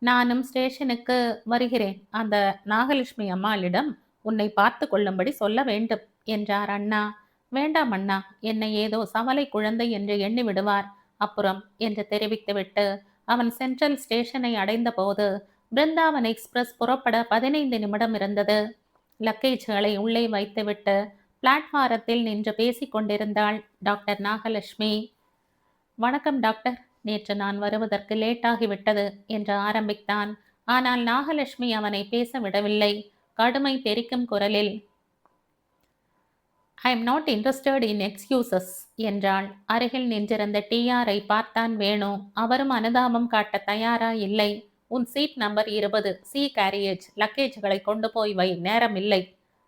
நானும் ஸ்டேஷனுக்கு வருகிறேன். அந்த நாகலட்சுமி அம்மாளிடம் உன்னை பார்த்து கொள்ளும்படி சொல்ல வேண்டும் என்றார் அண்ணா. வேண்டாம் அண்ணா, என்னை ஏதோ சவலை குழந்தை என்று எண்ணி விடுவார் அப்புறம் என்று தெரிவித்துவிட்டு அவன் சென்ட்ரல் ஸ்டேஷனை அடைந்த போது பிருந்தாவன் எக்ஸ்பிரஸ் புறப்பட 15 நிமிடம் இருந்தது. லக்கேஜ்களை உள்ளே வைத்துவிட்டு பிளாட்பாரத்தில் நின்று பேசிக் கொண்டிருந்தாள் டாக்டர் நாகலட்சுமி. வணக்கம் டாக்டர், நேற்று நான் வருவதற்கு லேட்டாகிவிட்டது என்று ஆரம்பித்தான். ஆனால் நாகலட்சுமி அவனை பேச விடவில்லை. கடுமை தெரிக்கும் குரலில், I am not interested in excuses என்றாள். அருகில் நின்றிருந்த டிஆரை பார்த்தான் வேணு. அவரும் அனுதாபம் காட்ட தயாரா இல்லை. உன் சீட் நம்பர் 20, சி கேரியேஜ். லக்கேஜ்களை கொண்டு போய் வை, நேரம் இல்லை.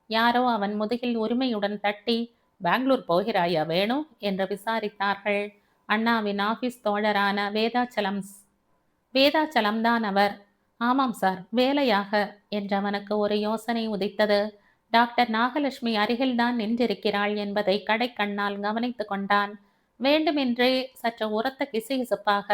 யாரோ அவன் முதுகில் உரிமையுடன் தட்டி, பெங்களூர் போகிறாயா வேணு என்று விசாரித்தார்கள். அண்ணாவின் ஆபீஸ் தோழரான வேதாச்சலம்தான் அவர். ஆமாம் சார், வேலையாக என்றவனுக்கு ஒரு யோசனை உதித்தது. டாக்டர் நாகலட்சுமி அருகில்தான் நின்றிருக்கிறாள் என்பதை கடைக்கண்ணால் கவனித்து கொண்டான். வேண்டுமென்றே சற்று உரத்த கிசுகிசுப்பாக,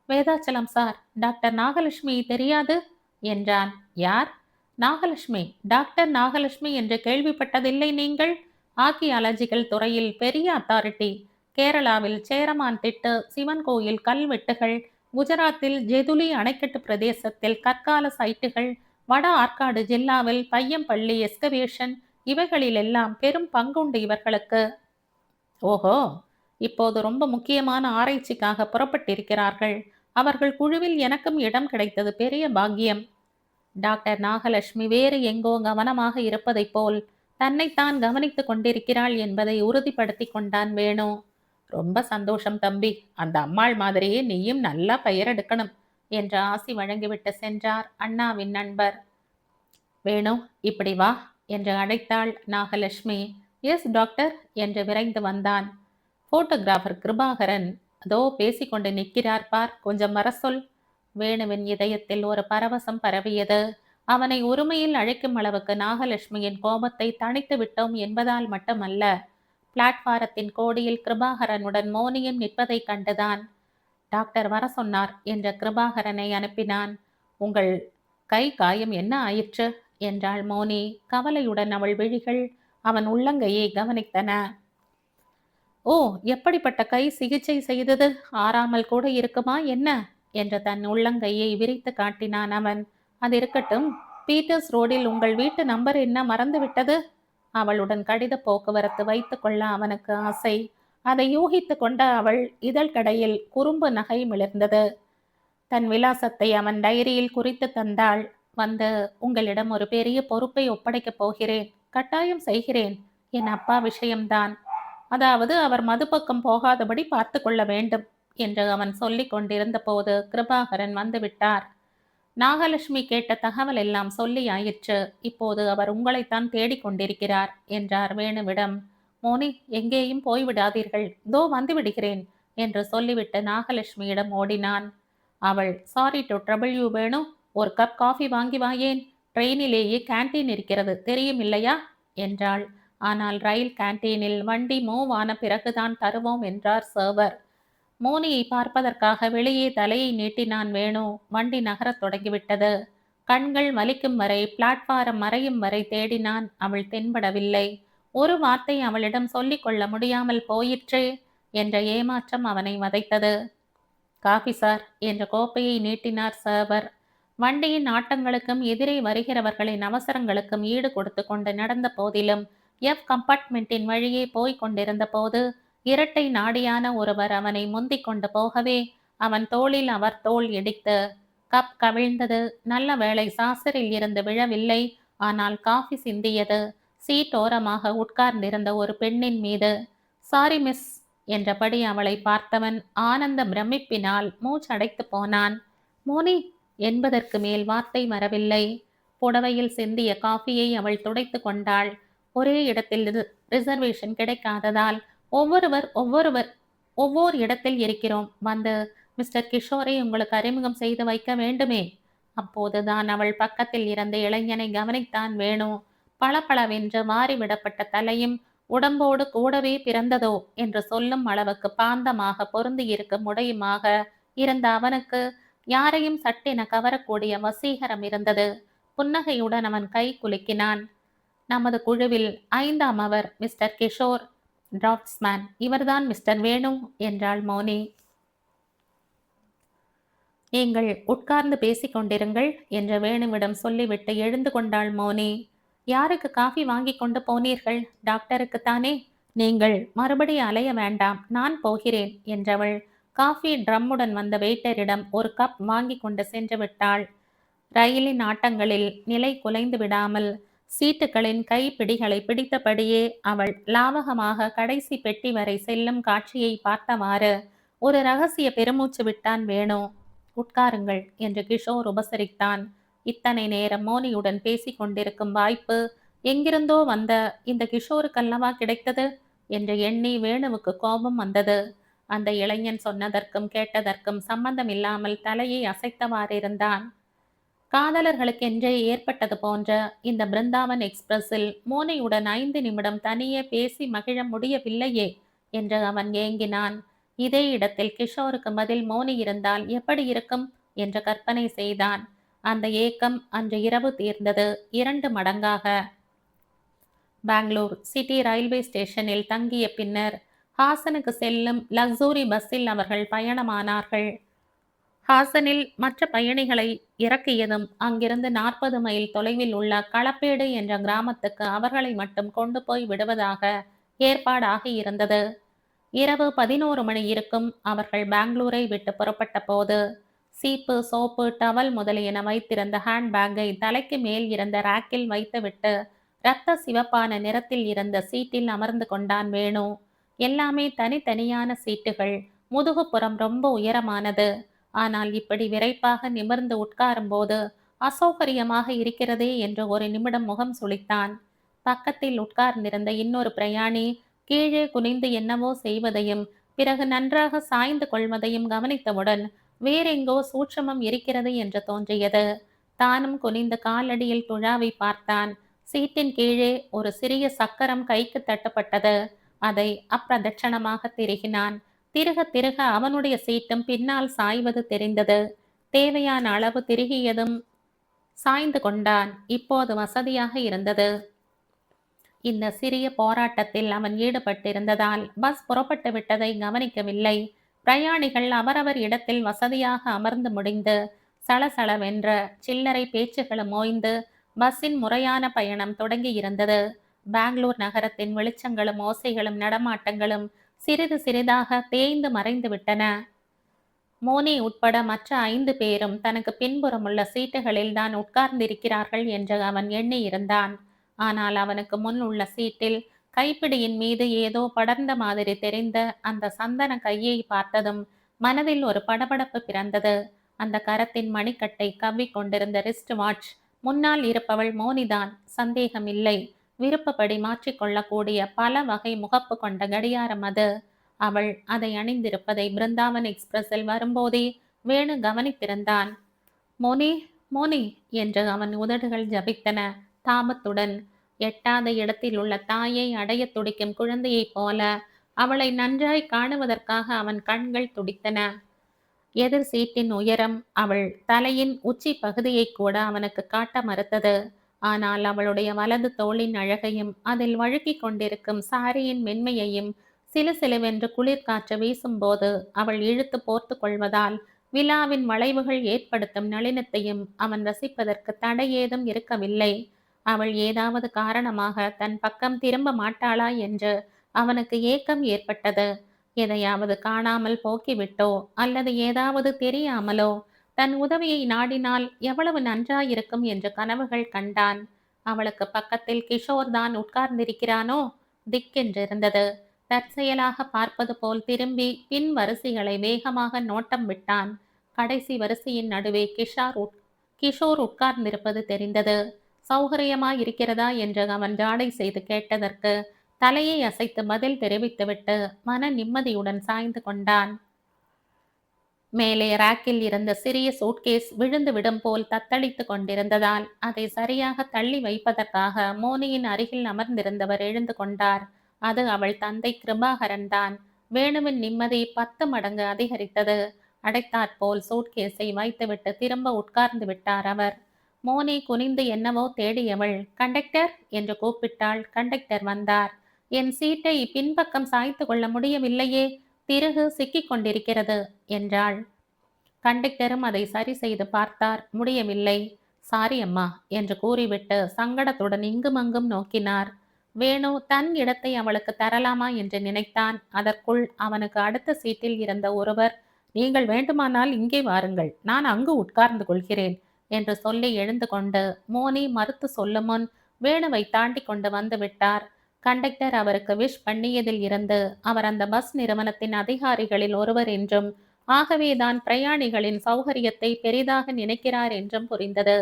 வேதாச்சலம் சார், டாக்டர் நாகலட்சுமி தெரியாது என்றான். யார்? நாகலட்சுமி. டாக்டர் நாகலட்சுமி என்று கேள்விப்பட்டதில்லை நீங்கள்? ஆர்கியாலஜிக்கல் துறையில் பெரிய அத்தாரிட்டி. கேரளாவில் சேரமான் திட்டு, சிவன் கோயில் கல்வெட்டுகள், குஜராத்தில் ஜெதுலி அணைக்கட்டு பிரதேசத்தில் கற்கால சைட்டுகள், வட ஆற்காடு ஜில்லாவில் பையம்பள்ளி எஸ்கவேஷன், இவைகளிலெல்லாம் பெரும் பங்குண்டு இவர்களுக்கு. ஓஹோ, இப்போது ரொம்ப முக்கியமான ஆராய்ச்சிக்காக புறப்பட்டிருக்கிறார்கள். அவர்கள் குழுவில் எனக்கும் இடம் கிடைத்தது பெரிய பாக்கியம். டாக்டர் நாகலட்சுமி வேறு எங்கோ கவனமாக இருப்பதைப் போல் தன்னைத்தான் கவனித்துக் கொண்டிருக்கிறாள் என்பதை உறுதிப்படுத்தி கொண்டான் வேணு. ரொம்ப சந்தோஷம் தம்பி, அந்த அம்மாள் மாதிரியே நீயும் நல்லா பெயர் எடுக்கணும் என்று ஆசி வழங்கிவிட்டு சென்றார் அண்ணாவின் நண்பர். வேணு, இப்படி வா என்று அழைத்தாள் நாகலட்சுமி. எஸ் டாக்டர் என்று விரைந்து வந்தான். போட்டோகிராஃபர் கிருபாகரன் அதோ பேசிக்கொண்டு நிற்கிறார் பார், கொஞ்சம் வர சொல். வேணுவின் இதயத்தில் ஒரு பரவசம் பரவியது. அவனை உரிமையில் அழைக்கும் அளவுக்கு நாகலட்சுமியின் கோபத்தை தணித்து விட்டோம் என்பதால் மட்டுமல்ல, பிளாட்பாரத்தின் கோடியில் கிருபாகரனுடன் மோனியும் நிற்பதைக் கண்டுதான். டாக்டர் வர சொன்னார் என்ற கிருபாகரனை அனுப்பினான். உங்கள் கை காயம் என்ன ஆயிற்று என்றாள் மோனி. கவலையுடன் அவள் விழிகள் அவன் உள்ளங்கையை கவனித்தன. ஓ, எப்படிப்பட்ட கை சிகிச்சை செய்தது? ஆறாமல் கூட இருக்குமா என்ன என்று தன் உள்ளங்கையை விரித்து காட்டினான் அவன். அது இருக்கட்டும், பீட்டர்ஸ் ரோடில் உங்கள் வீட்டு நம்பர் என்ன மறந்து விட்டது? அவளுடன் கடித போக்குவரத்து வைத்து கொள்ள அவனுக்கு ஆசை. அதை யூகித்து கொண்ட அவள் இதழ்கடையில் குறும்பு நகை மிளர்ந்தது. தன் விலாசத்தை அவன் டைரியில் குறித்து தந்தாள். வந்து உங்களிடம் ஒரு பெரிய பொறுப்பை ஒப்படைக்கப் போகிறேன். கட்டாயம் செய்கிறேன். என் அப்பா விஷயம்தான். அதாவது அவர் மதுப்பக்கம் போகாதபடி பார்த்து கொள்ள வேண்டும் என்று அவன் சொல்லிக் கொண்டிருந்த போது கிருபாகரன் வந்துவிட்டார். நாகலட்சுமி கேட்ட தகவல் எல்லாம் சொல்லி ஆயிற்று. இப்போது அவர் உங்களைத்தான் தேடிக்கொண்டிருக்கிறார் என்றார் வேணுவிடம். மோனி, எங்கேயும் போய்விடாதீர்கள், தோ வந்து விடுகிறேன் என்று சொல்லிவிட்டு நாகலட்சுமியிடம் ஓடினான். அவள் சாரி டு ட்ரபிள் யூ வேணு, ஒரு கப் காஃபி வாங்கி வாயேன், ட்ரெயினிலேயே கேன்டீன் இருக்கிறது தெரியும் இல்லையா என்றாள். ஆனால் ரயில் கேன்டீனில் வண்டி மூவ் ஆன பிறகுதான் தருவோம் என்றார் சர்வர். மோனியை பார்ப்பதற்காக வெளியே தலையை நீட்டினான் வேணு. வண்டி நகரத் தொடங்கிவிட்டது. கண்கள் வலிக்கும் வரை, பிளாட்பாரம் மறையும் வரை தேடினான். அவள் தென்படவில்லை. ஒரு வார்த்தை அவளிடம் சொல்லிக் கொள்ள முடியாமல் போயிற்றே என்ற ஏமாற்றம் அவனை வதைத்தது. காஃபி சார் என்ற கோப்பையை நீட்டினார் சர்வர். வண்டியின் ஆட்டங்களுக்கும் எதிரே வருகிறவர்களின் அவசரங்களுக்கும் ஈடு கொடுத்து கொண்டு நடந்த போதிலும் கம்பார்ட்மெண்ட்டின் வழியே போய்க் கொண்டிருந்த போது இரட்டை நாடியான ஒருவர் அவனை முந்திக் கொண்டு போகவே அவன் தோளில் அவர் தோள் இடித்து கப் கவிழ்ந்தது. நல்ல வேளை சாசரில் இருந்து விழவில்லை. ஆனால் காஃபி சிந்தியது. சீட்டோரமாக உட்கார்ந்திருந்த ஒரு பெண்ணின் மீது. சாரி மிஸ் என்றபடி அவளை பார்த்தவன் ஆனந்த பிரமிப்பினால் மூச்சடைத்து போனான். மோனி என்பதற்கு மேல் வார்த்தை வரவில்லை. புடவையில் சிந்திய காஃபியை அவள் துடைத்து கொண்டாள். ஒரே இடத்தில் ரிசர்வேஷன் கிடைக்காததால் ஒவ்வொரு இடத்தில் இருக்கிறோம். வந்து மிஸ்டர் கிஷோரை உங்களுக்கு அறிமுகம் செய்து வைக்க வேண்டுமே. அப்போதுதான் அவள் பக்கத்தில் இருந்த இளைஞனை கவனித்தான் வேணு. பளபளவென்று மாறிவிடப்பட்ட தலையும் உடம்போடு கூடவே பிறந்ததோ என்று சொல்லும் அளவுக்கு பாந்தமாக பொருந்தியிருக்கும் உடையுமாக இருந்த அவனுக்கு யாரையும் சட்டென கவரக்கூடிய வசீகரம் இருந்தது. புன்னகையுடன் அவன் கை குலுக்கினான். நமது குழுவில் 5ஆம் அவர் மிஸ்டர் கிஷோர், டிராப்ட்ஸ்மேன். இவர்தான் மிஸ்டர் வேணு என்றாள் மோனி. நீங்கள் உட்கார்ந்து பேசிக் கொண்டிருங்கள் என்று வேணுவிடம் சொல்லிவிட்டு எழுந்து கொண்டாள் மோனி. யாருக்கு காஃபி வாங்கி கொண்டு போனீர்கள்? டாக்டருக்குத்தானே. நீங்கள் மறுபடி அலைய வேண்டாம், நான் போகிறேன் என்றவள் காஃபி ட்ரம்முடன் வந்த வெயிட்டரிடம் ஒரு கப் வாங்கி கொண்டு சென்று விட்டாள். ரயிலின் ஆட்டங்களில் நிலை குலைந்து விடாமல் சீட்டுகளின் கைப்பிடிகளை பிடித்தபடியே அவள் லாவகமாக கடைசி பெட்டி வரை செல்லும் காட்சியை பார்த்தவாறு ஒரு ரகசிய பெருமூச்சு விட்டான் வேணு. உட்காருங்கள் என்று கிஷோர் உபசரித்தான். இத்தனை நேரம் மோனியுடன் பேசிக் கொண்டிருக்கும் வாய்ப்பு எங்கிருந்தோ வந்த இந்த கிஷோருக்கல்லவா கிடைத்தது என்று எண்ணி வேணுவுக்கு கோபம் வந்தது. அந்த இளைஞன் சொன்னதற்கும் கேட்டதற்கும் சம்பந்தமில்லாமல் தலையை அசைத்தவாறிருந்தான். காதலர்களுக்கென்றே ஏற்பட்டது போன்ற இந்த பிருந்தாவன் எக்ஸ்பிரஸில் மோனியுடன் 5 நிமிடம் தனியே பேசி மகிழ முடியவில்லையே என்று அவன் ஏங்கினான். இதே இடத்தில் கிஷோருக்கு பதில் மோனி இருந்தால் எப்படி இருக்கும் என்று கற்பனை செய்தான். அந்த ஏக்கம் அன்று இரவு தீர்ந்தது 2 மடங்காக. பெங்களூர் சிட்டி ரயில்வே ஸ்டேஷனில் தங்கிய பின்னர் ஹாசனுக்கு செல்லும் லக்ஸூரி பஸ்ஸில் அவர்கள் பயணமானார்கள். ஹாசனில் மற்ற பயணிகளை இறக்கியதும் அங்கிருந்து 40 மைல் தொலைவில் உள்ள களப்பேடு என்ற கிராமத்துக்கு அவர்களை மட்டும் கொண்டு போய் விடுவதாக ஏற்பாடாகி இருந்தது. இரவு 11 மணி இருக்கும் அவர்கள் பெங்களூரை விட்டு புறப்பட்ட போது சீப்பு, சோப்பு, டவல் முதலியன வைத்திருந்த ஹேண்ட்பேக்கை தலைக்கு மேல் இருந்த ராக்கில் வைத்துவிட்டு இரத்த சிவப்பான நிறத்தில் இருந்த சீட்டில் அமர்ந்து கொண்டான் வேணு. எல்லாமே தனித்தனியான சீட்டுகள். முதுகுப்புறம் ரொம்ப உயரமானது. ஆனால் இப்படி விரைப்பாக நிமிர்ந்து உட்காரும்போது அசௌகரியமாக இருக்கிறதே என்று ஒரு நிமிடம் முகம் சுளித்தான். பக்கத்தில் உட்கார்ந்திருந்த இன்னொரு பிரயாணி கீழே குனிந்து என்னவோ செய்வதையும் பிறகு நன்றாக சாய்ந்து கொள்வதையும் கவனித்தவுடன் வேறெங்கோ சூட்சமம் இருக்கிறது என்று தோன்றியது. தானும் குனிந்து காலடியில் துழாவை பார்த்தான். சீட்டின் கீழே ஒரு சிறிய சக்கரம் கைக்கு தட்டப்பட்டது. அதை அப்பிரதட்சணமாக திருகினான். திருக திருக அவனுடைய சீட்டும் பின்னால் சாய்வது தெரிந்தது. தேவையான அளவு திருகியதும் சாய்ந்து கொண்டான். இப்போது வசதியாக இருந்தது. இந்த சிறிய போராட்டத்தில் அவன் ஈடுபட்டிருந்ததால் பஸ் புறப்பட்டு விட்டதை கவனிக்கவில்லை. பிரயாணிகள் அவரவர் இடத்தில் வசதியாக அமர்ந்து முடிந்து சலசலவென்ற சில்லறை பேச்சுகளும் ஓய்ந்து பஸ்ஸின் முறையான பயணம் தொடங்கி இருந்தது. பெங்களூர் நகரத்தின் வெளிச்சங்களும் ஓசைகளும் நடமாட்டங்களும் சிறிது சிறிதாக தேய்ந்து மறைந்து விட்டன. மோனி உட்பட மற்ற 5 பேரும் தனக்கு பின்புறமுள்ள சீட்டுகளில் தான் உட்கார்ந்திருக்கிறார்கள் என்று அவன் எண்ணி இருந்தான். ஆனால் அவனுக்கு முன் உள்ள சீட்டில் கைப்பிடியின் மீது ஏதோ படர்ந்த மாதிரி தெரிந்த அந்த சந்தன கையை பார்த்ததும் மனதில் ஒரு படபடப்பு பிறந்தது. அந்த கரத்தின் மணிக்கட்டை கவ்விக் கொண்டிருந்த ரிஸ்ட் வாட்ச். முன்னால் இருப்பவள் மோனிதான், சந்தேகமில்லை. விருப்பப்படி மாற்றிக்கொள்ளக்கூடிய பல வகை முகப்பு கொண்ட கடியாரம் அது. அவள் அதை அணிந்திருப்பதை பிருந்தாவன் எக்ஸ்பிரஸில் வரும்போதே வேணு கவனித்திருந்தான். மோனி, மோனி என்று அவன் உதடுகள் ஜபித்தன தாமத்துடன். எட்டாத இடத்தில் உள்ள தாயை அடைய துடிக்கும் குழந்தையைப் போல அவளை நன்றாய் காணுவதற்காக அவன் கண்கள் துடித்தன. எதிர் சீட்டின் உயரம் அவள் தலையின் உச்சி பகுதியை கூட அவனுக்கு காட்ட மறுத்தது. ஆனால் அவளுடைய வலது தோளின் அழகையும் அதில் வழுக்கிக் கொண்டிருக்கும் சாரியின் மென்மையையும் சிலுசிலுவென்று குளிர்காற்று வீசும்போது அவள் இழுத்து போர்த்து கொள்வதால் விழாவின் வளைவுகள் ஏற்படுத்தும் நளினத்தையும் அவன் ரசிப்பதற்கு தடை ஏதும் இருக்கவில்லை. அவள் ஏதாவது காரணமாக தன் பக்கம் திரும்ப மாட்டாளா என்று அவனுக்கு ஏக்கம் ஏற்பட்டது. எதையாவது காணாமல் போக்கிவிட்டோ அல்லது ஏதாவது தெரியாமலோ தன் உதவியை நாடினால் எவ்வளவு நன்றாயிருக்கும் என்று கனவுகள் கண்டான். அவளுக்கு பக்கத்தில் கிஷோர் தான் உட்கார்ந்திருக்கிறானோ? திக்கென்றிருந்தது. தற்செயலாக பார்ப்பது போல் திரும்பி பின் வரிசைகளை வேகமாக நோட்டம் விட்டான். கடைசி வரிசையின் நடுவே கிஷோர் உட்கார்ந்திருப்பது தெரிந்தது. சௌகரியமாயிருக்கிறதா என்று அவன் ஜாடை செய்து கேட்டதற்கு தலையை அசைத்து பதில் தெரிவித்துவிட்டு மன நிம்மதியுடன் சாய்ந்து கொண்டான். மேலே ராக்கில் இருந்த சிறிய சூட்கேஸ் விழுந்து விடும் போல் தத்தளித்து கொண்டிருந்ததால் அதை சரியாக தள்ளி வைப்பதற்காக மோனியின் அருகில் அமர்ந்திருந்தவர் எழுந்து கொண்டார். அது அவள் தந்தை கிருபாகரன் தான். வேணுவின் நிம்மதி 10 மடங்கு அதிகரித்தது. அடைத்தாற்போல் சூட்கேஸை வைத்துவிட்டு திரும்ப உட்கார்ந்து விட்டார் அவர். மோனி குனிந்து என்னவோ தேடியவள் கண்டக்டர் என்று கூப்பிட்டாள். கண்டக்டர் வந்தார். என் சீட்டை பின்பக்கம் சாய்த்து கொள்ள முடியவில்லையே, திருகு சிக்கிக் கொண்டிருக்கிறது என்றாள். கண்டக்டரும் அதை சரி செய்து பார்த்தார். முடியவில்லை. சாரி அம்மா என்று கூறிவிட்டு சங்கடத்துடன் இங்குமங்கும் நோக்கினார். வேணு தன் இடத்தை அவளுக்கு தரலாமா என்று நினைத்தான். அதற்குள் அவனுக்கு அடுத்த சீட்டில் இருந்த ஒருவர், நீங்கள் வேண்டுமானால் இங்கே வாருங்கள், நான் அங்கு உட்கார்ந்து கொள்கிறேன் என்று சொல்லி எழுந்து கொண்டு மோனி மறுத்து சொல்லும் முன் வேணுவை தாண்டி கொண்டு வந்து விட்டார். கண்டக்டர் அவருக்கு விஷ் பண்ணியதில் இருந்து அவர் அந்த பஸ் நிறுவனத்தின் அதிகாரிகளில் ஒருவர் என்றும் ஆகவேதான் பிரயாணிகளின் சௌகரியத்தை பெரிதாக நினைக்கிறார் என்றும் புரிந்தது.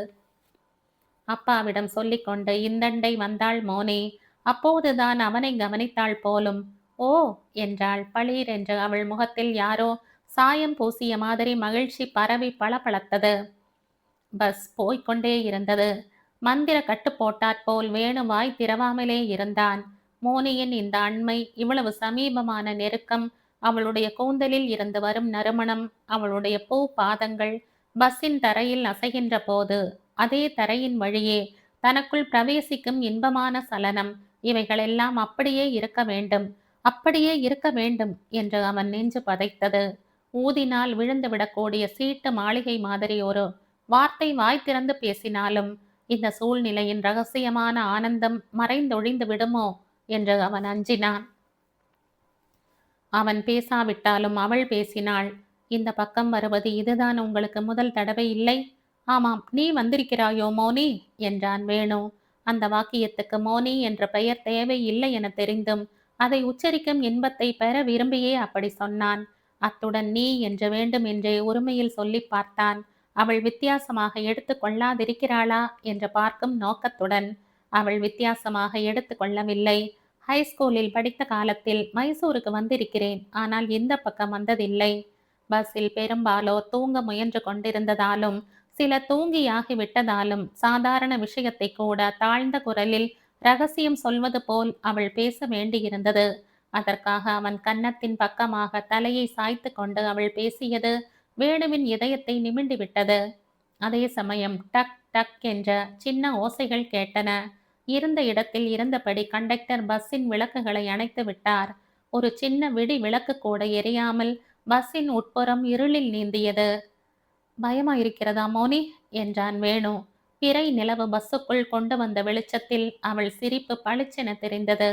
அப்பாவிடம் சொல்லிக்கொண்டு இந்தண்டை வந்தாள் மோனி. அப்போதுதான் அவனை கவனித்தாள் போலும். ஓ என்றாள். பளீர் என்று அவள் முகத்தில் யாரோ சாயம் பூசிய மாதிரி மகிழ்ச்சி பரவி பளபளத்தது. பஸ் போய்கொண்டே இருந்தது. மந்திர கட்டு போட்டாற்போல் வேணு வாய் திறவாமலே இருந்தான். மோனியின் இந்த அண்மை, இவ்வளவு சமீபமான நெருக்கம், அவளுடைய கூந்தலில் இருந்து வரும் நறுமணம், அவளுடைய பூ பாதங்கள் பஸ்ஸின் தரையில் அசைகின்ற போது அதே தரையின் வழியே தனக்குள் பிரவேசிக்கும் இன்பமான சலனம், இவைகளெல்லாம் அப்படியே இருக்க வேண்டும், அப்படியே இருக்க வேண்டும் என்று அவன் நெஞ்சு பதைத்தது. ஊதினால் விழுந்துவிடக்கூடிய சீட்டு மாளிகை மாதிரி ஒரு வார்த்தை வாய் திறந்து பேசினாலும் இந்த சூழ்நிலையின் ரகசியமான ஆனந்தம் மறைந்தொழிந்து விடுமோ என்று அவன் அஞ்சினான். அவன் பேசாவிட்டாலும் அவள் பேசினாள். இந்த பக்கம் வருவது இதுதான் உங்களுக்கு முதல் தடவை இல்லை? ஆமாம், நீ வந்திருக்கிறாயோ மோனி என்றான் வேணு. அந்த வாக்கியத்துக்கு மோனி என்ற பெயர் தேவையில்லை என தெரிந்தும் அதை உச்சரிக்கும் இன்பத்தை பெற விரும்பியே அப்படி சொன்னான். அத்துடன் நீ என்று வேண்டும் என்றே உரிமையில் சொல்லி பார்த்தான். அவள் வித்தியாசமாக எடுத்து கொள்ளாதிருக்கிறாளா என்று பார்க்கும் நோக்கத்துடன். அவள் வித்தியாசமாக எடுத்து கொள்ளவில்லை. ஹைஸ்கூலில் படித்த காலத்தில் மைசூருக்கு வந்திருக்கிறேன். ஆனால் இந்த பக்கம் வந்ததில்லை. பஸ்ஸில் பெரும்பாலோர் தூங்க முயன்று கொண்டிருந்ததாலும் சில தூங்கியாகி விட்டதாலும் சாதாரண விஷயத்தை கூட தாழ்ந்த குரலில் ரகசியம் சொல்வது போல் அவள் பேச வேண்டியிருந்தது. அதற்காக அவன் கன்னத்தின் பக்கமாக தலையை சாய்த்து கொண்டு அவள் பேசியது வேணுவின் இதயத்தை நிமிண்டி விட்டது. அதே சமயம் டக் டக் என்ற சின்ன ஓசைகள் கேட்டன. இருந்த இடத்தில் இருந்தபடி கண்டக்டர் பஸ்ஸின் விளக்குகளை அணைத்து விட்டார். ஒரு சின்ன விடி விளக்கு கூட எரியாமல் பஸ்ஸின் உட்புறம் இருளில் நீந்தியது. பயமாயிருக்கிறதா மோனி என்றான் வேணு. பிறை நிலவு பஸ்ஸுக்குள் கொண்டு வந்த வெளிச்சத்தில் அவள் சிரிப்பு பளிச்சென தெரிந்தது.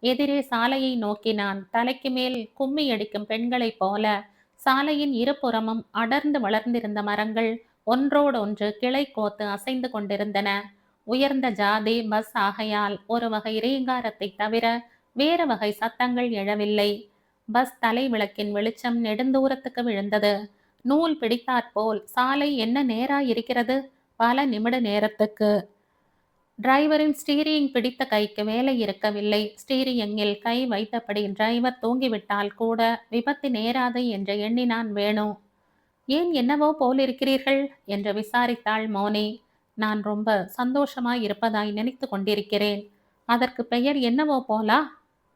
எதிரே சாலையை நோக்கினான். தலைக்கு மேல் கும்மி அடிக்கும் பெண்களைப் போல சாலையின் இருபுறமும் அடர்ந்து வளர்ந்திருந்த மரங்கள் ஒன்றோடொன்று கிளை கோத்து அசைந்து கொண்டிருந்தன. உயர்ந்த ஜாதி பஸ் ஆகையால் ஒரு வகை ரீங்காரத்தை தவிர வேறு வகை சத்தங்கள் எழவில்லை. பஸ் தலை விளக்கின் வெளிச்சம் நெடுந்தூரத்துக்கு விழுந்தது. நூல் பிடித்தாற்போல் சாலை என்ன நேராயிருக்கிறது. பல நிமிட நேரத்துக்கு டிரைவரின் ஸ்டீரிங் பிடித்த கைக்கு வேலை இருக்கவில்லை. ஸ்டீரிங்கில் கை வைத்தபடி டிரைவர் தூங்கிவிட்டால் கூட விபத்து நேராது என்று எண்ணினான் வேணு. ஏன் என்னவோ போலிருக்கிறீர்கள் என்று விசாரித்தாள் மோனி. நான் ரொம்ப சந்தோஷமாய் இருப்பதாய் நினைத்து கொண்டிருக்கிறேன். அதற்கு பெயர் என்னவோ போலா?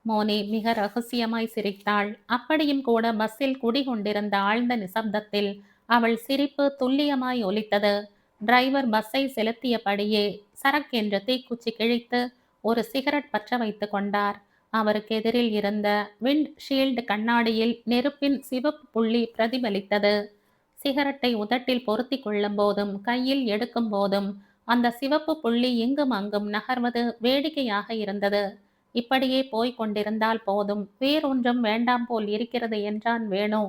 மோனி மிக ரகசியமாய் சிரித்தாள். அப்படியும் கூட பஸ்ஸில் குடிகொண்டிருந்த ஆழ்ந்த நிசப்தத்தில் அவள் சிரிப்பு துல்லியமாய் ஒலித்தது. டிரைவர் பஸ்ஸை செலுத்தியபடியே சரக்கென்று தீக்குச்சி கிழித்து ஒரு சிகரெட் பற்ற வைத்து கொண்டார். அவருக்கு எதிரில் இருந்த விண்ட் ஷீல்டு கண்ணாடியில் நெருப்பின் சிவப்பு புள்ளி பிரதிபலித்தது. சிகரெட்டை உதட்டில் பொருத்தி கொள்ளும் போதும் கையில் எடுக்கும் போதும் அந்த சிவப்பு புள்ளி இங்கும் அங்கும் நகர்வது வேடிக்கையாக இருந்தது. இப்படியே போய்க் கொண்டிருந்தால் போதும், வேறொன்றும் வேண்டாம் போல் இருக்கிறது என்றான் வேணு.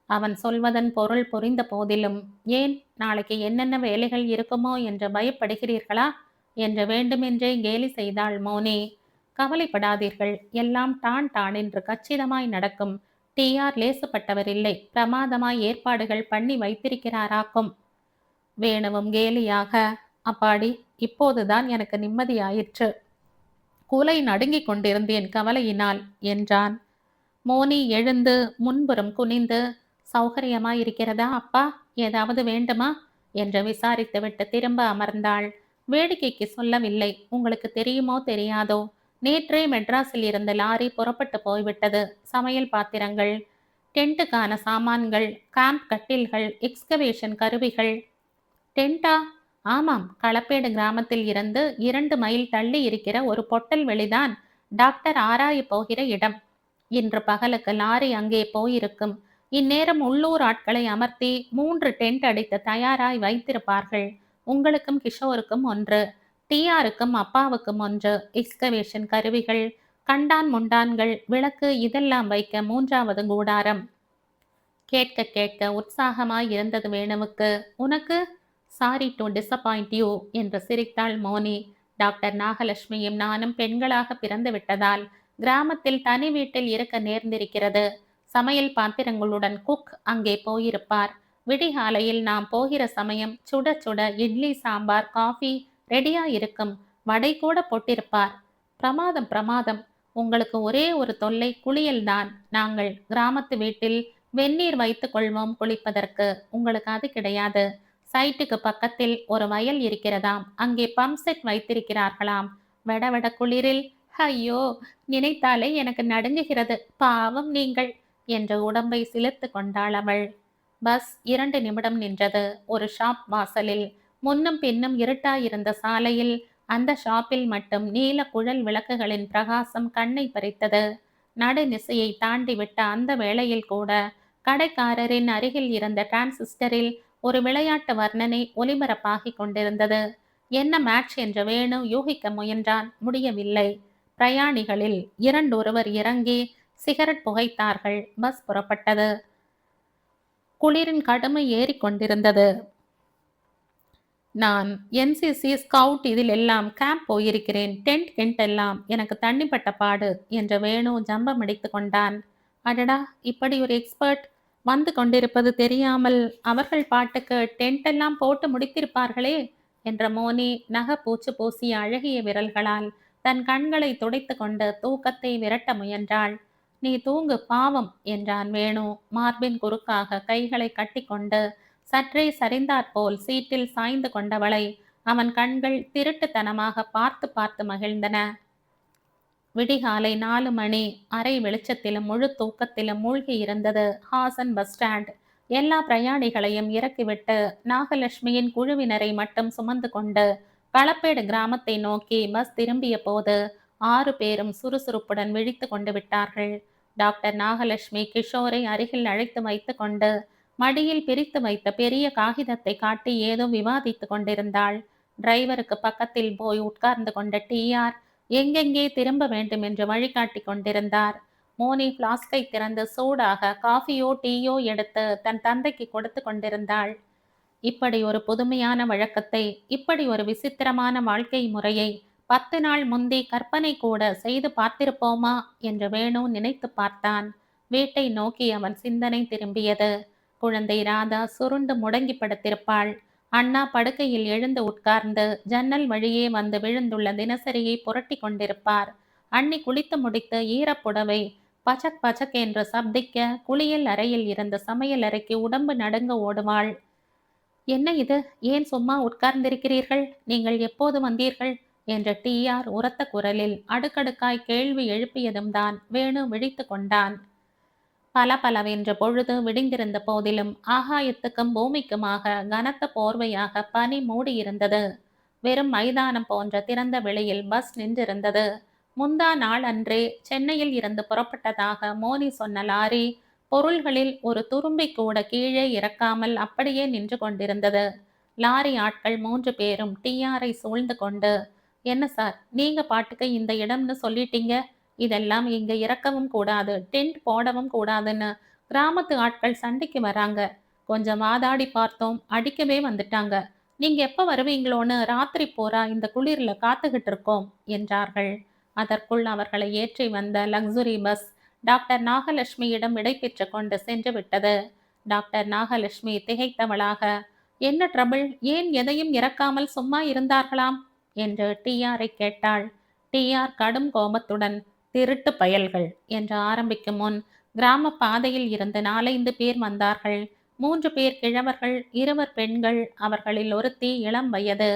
அவன் சொல்வதன் பொருள் புரிந்த போதிலும், ஏன் நாளைக்கு என்னென்ன வேலைகள் இருக்குமோ என்று பயப்படுகிறீர்களா என்று வேண்டுமென்றே கேலி செய்தாள் மோனி. கவலைப்படாதீர்கள், எல்லாம் டான் டான் என்று கச்சிதமாய் நடக்கும். டிஆர் லேசுப்பட்டவர் இல்லை, பிரமாதமாய் ஏற்பாடுகள் பண்ணி வைத்திருக்கிறாராக்கும். வேணுவும் கேலியாக, அப்பாடி, இப்போதுதான் எனக்கு நிம்மதியாயிற்று. குலை நடுங்கிக் கொண்டிருந்தேன் கவலையினால் என்றான். மோனி எழுந்து முன்புறம் குனிந்து, சௌகரியமாயிருக்கிறதா அப்பா, ஏதாவது வேண்டுமா என்று விசாரித்துவிட்டு திரும்ப அமர்ந்தாள். வேடிக்கைக்கு சொல்லவில்லை. உங்களுக்கு தெரியுமோ தெரியாதோ, நேற்றே மெட்ராஸில் இருந்த லாரி புறப்பட்டு போய்விட்டது. சமையல் பாத்திரங்கள், டென்ட்டுக்கான சாமான்கள், கேம்ப் கட்டில்கள், எக்ஸ்கவேஷன் கருவிகள். டென்ட்டா? ஆமாம், களப்பேடு கிராமத்தில் இருந்து 2 மைல் தள்ளி இருக்கிற ஒரு பொட்டல் வெளிதான் டாக்டர் ஆராய போகிற இடம். இன்று பகலுக்கு லாரி அங்கே போயிருக்கும். இந்நேரம் உள்ளூர் ஆட்களை அமர்த்தி 3 டென்ட் அடித்து தயாராய் வைத்திருப்பார்கள். உங்களுக்கும் கிஷோருக்கும் ஒன்று, டிஆருக்கும் அப்பாவுக்கும் ஒன்று. எக்ஸ்கவேஷன் கருவிகள், கண்டான் முண்டான்கள், விளக்கு இதெல்லாம் வைக்க 3வது கூடாரம். கேட்க கேட்க உற்சாகமாய் இருந்தது வேணுவுக்கு. உனக்கு? சாரி டு டிசப்பாயிண்ட் யூ என்று சிரித்தாள் மோனி. டாக்டர் நாகலட்சுமியும் நானும் பெண்களாக பிறந்து விட்டதால் கிராமத்தில் தனி வீட்டில் இருக்க நேர்ந்திருக்கிறது. சமையல் பாத்திரங்களுடன் குக் அங்கே போயிருப்பார். விடிகாலையில் நாம் போகிற சமயம் சுட சுட இட்லி சாம்பார் காஃபி ரெடியா இருக்கும். வடை கூட போட்டிருப்பார். பிரமாதம் பிரமாதம். உங்களுக்கு ஒரே ஒரு தொல்லை, குளியல்தான். நாங்கள் கிராமத்து வீட்டில் வெந்நீர் வைத்துக் கொள்வோம் குளிப்பதற்கு. உங்களுக்கு அது கிடையாது. சைட்டுக்கு பக்கத்தில் ஒரு வயல் இருக்கிறதாம். அங்கே பம்ப் செட் வைத்திருக்கிறார்களாம். வெடவெட குளிரில், ஐயோ, நினைத்தாலே எனக்கு நடுங்குகிறது. பாவம் நீங்கள் என்று உடம்பை சிலிர்த்து கொண்டாள் அவள். பஸ் 2 நிமிடம் நின்றது. ஒரு ஷாப் வாசலில். முன்னும் பின்னும் இருட்டாயிருந்த சாலையில் அந்த ஷாப்பில் மட்டும் நீல குழல் விளக்குகளின் பிரகாசம் கண்ணை பறித்தது. நடுநிசையை தாண்டிவிட்ட அந்த வேளையில் கூட கடைக்காரரின் அருகில் இருந்த டிரான்சிஸ்டரில் ஒரு விளையாட்டு வர்ணனை ஒலிபரப்பாகிக் கொண்டிருந்தது. என்ன மேட்ச் என்று வேணு யூகிக்க முயன்றான். முடியவில்லை. பிரயாணிகளில் 2 இறங்கி சிகரெட் புகைத்தார்கள். பஸ் புறப்பட்டது. குளிரின் கடுமை ஏறிக்கொண்டிருந்தது. நான் என்சிசி ஸ்கவுட் இதில் எல்லாம் கேம்ப் போயிருக்கிறேன். டென்ட் கிண்ட் எல்லாம் எனக்கு தண்ணிப்பட்ட பாடு என்று வேணு ஜம்பம் அடித்து கொண்டான். அடடா, இப்படி ஒரு எக்ஸ்பர்ட் வந்து கொண்டிருப்பது தெரியாமல் அவர்கள் பாட்டுக்கு டென்ட் எல்லாம் போட்டு முடித்திருப்பார்களே என்ற மோனி நகப்பூச்சு பூசிய அழகிய விரல்களால் தன் கண்களை துடைத்து கொண்டு தூக்கத்தை விரட்ட முயன்றாள். நீ தூங்கு பாவம் என்றான் வேணு மார்பின் குறுக்காக கைகளை கட்டிக்கொண்டு. சற்றே சரிந்தாற்போல் சீட்டில் சாய்ந்து கொண்டவளை அவன் கண்கள் திருட்டுத்தனமாக பார்த்து பார்த்து மகிழ்ந்தன. விடிகாலை 4 மணி. அரை வெளிச்சத்திலும் முழு தூக்கத்திலும் மூழ்கி இருந்தது ஹாசன் பஸ் ஸ்டாண்ட். எல்லா பிரயாணிகளையும் இறக்கிவிட்டு நாகலட்சுமியின் குழுவினரை மட்டும் சுமந்து கொண்டு களப்பேடு கிராமத்தை நோக்கி பஸ் திரும்பிய போது 6 பேரும் சுறுசுறுப்புடன் விழித்து கொண்டு விட்டார்கள். டாக்டர் நாகலட்சுமி கிஷோரை அருகில் அழைத்து வைத்து கொண்டு மடியில் பிரித்து வைத்த பெரிய காகிதத்தை காட்டி ஏதோ விவாதித்து கொண்டிருந்தாள். டிரைவருக்கு பக்கத்தில் போய் உட்கார்ந்து கொண்ட டிஆர் எங்கெங்கே திரும்ப வேண்டும் என்று வழிகாட்டி கொண்டிருந்தார். மோனி பிளாஸ்கை திறந்து சூடாக காஃபியோ டீயோ எடுத்து தன் தந்தைக்கு கொடுத்து கொண்டிருந்தாள். இப்படி ஒரு புதுமையான வழக்கத்தை, இப்படி ஒரு விசித்திரமான வாழ்க்கை முறையை 10 நாள் முந்தி கற்பனை கூட செய்து பார்த்திருப்போமா என்று வேணு நினைத்து பார்த்தான். வீட்டை நோக்கி அவன் சிந்தனை திரும்பியது. குழந்தை ராதா சுருண்டு முடங்கி படுத்திருப்பாள். அண்ணா படுக்கையில் எழுந்து உட்கார்ந்து ஜன்னல் வழியே வந்து விழுந்துள்ள தினசரியை புரட்டி கொண்டிருப்பார். அண்ணி குளித்து முடித்து ஈரப்புடவை பச்சக் பச்சக் என்று சப்திக்க குளியல் அறையில் இருந்த சமையல் அறைக்கு உடம்பு நடுங்க ஓடுவாள். என்ன இது, ஏன் சும்மா உட்கார்ந்திருக்கிறீர்கள், நீங்கள் எப்போது வந்தீர்கள் என்ற டிஆர் உரத்த குரலில் அடுக்கடுக்காய் கேள்வி எழுப்பியதும் தான் வேணு விழித்து கொண்டான். பலபலவென்ற பொழுது விடிந்திருந்த போதிலும் ஆகாயத்துக்கும் பூமிக்குமாக கனத்த போர்வையாக பனி மூடியிருந்தது. வெறும் மைதானம் போன்ற திறந்த வெளியில் பஸ் நின்றிருந்தது. முந்தா நாள் அன்றே சென்னையில் இருந்து புறப்பட்டதாக மோனி சொன்ன லாரி பொருள்களில் ஒரு துரும்பை கூட கீழே இறக்காமல் அப்படியே நின்று கொண்டிருந்தது. லாரி ஆட்கள் 3 பேரும் டிஆரை சூழ்ந்து கொண்டு, என்ன சார், நீங்க பாட்டுக்கு இந்த இடம்னு சொல்லிட்டீங்க, இதெல்லாம் இங்க இறக்கவும் கூடாது, டென்ட் போடவும் கூடாதுன்னு கிராமத்து ஆட்கள் சண்டைக்கு வராங்க. கொஞ்சம் வாதாடி பார்த்தோம், அடிக்கவே வந்துட்டாங்க. நீங்க எப்ப வருவீங்களோன்னு ராத்திரி போரா இந்த குளிர்ல காத்துக்கிட்டு இருக்கோம் என்றார்கள். அதற்குள் அவர்களை ஏற்றி வந்த லக்ஸுரி பஸ் டாக்டர் நாகலட்சுமியிடம் விடை பெற்று கொண்டு சென்று விட்டது. டாக்டர் நாகலட்சுமி திகைத்தவளாக, என்ன ட்ரபிள், ஏன் எதையும் இறக்காமல் சும்மா இருந்தார்களாம் என்று டிஆரை கேட்டாள். டிஆர் கடும் கோபத்துடன், திருட்டு பயல்கள் என்று ஆரம்பிக்கும் முன் கிராம பாதையில் இருந்து 4-5 பேர் வந்தார்கள். 3 பேர் கிழவர்கள், 2 பெண்கள். அவர்களில் ஒருத்தி இளம் வயது.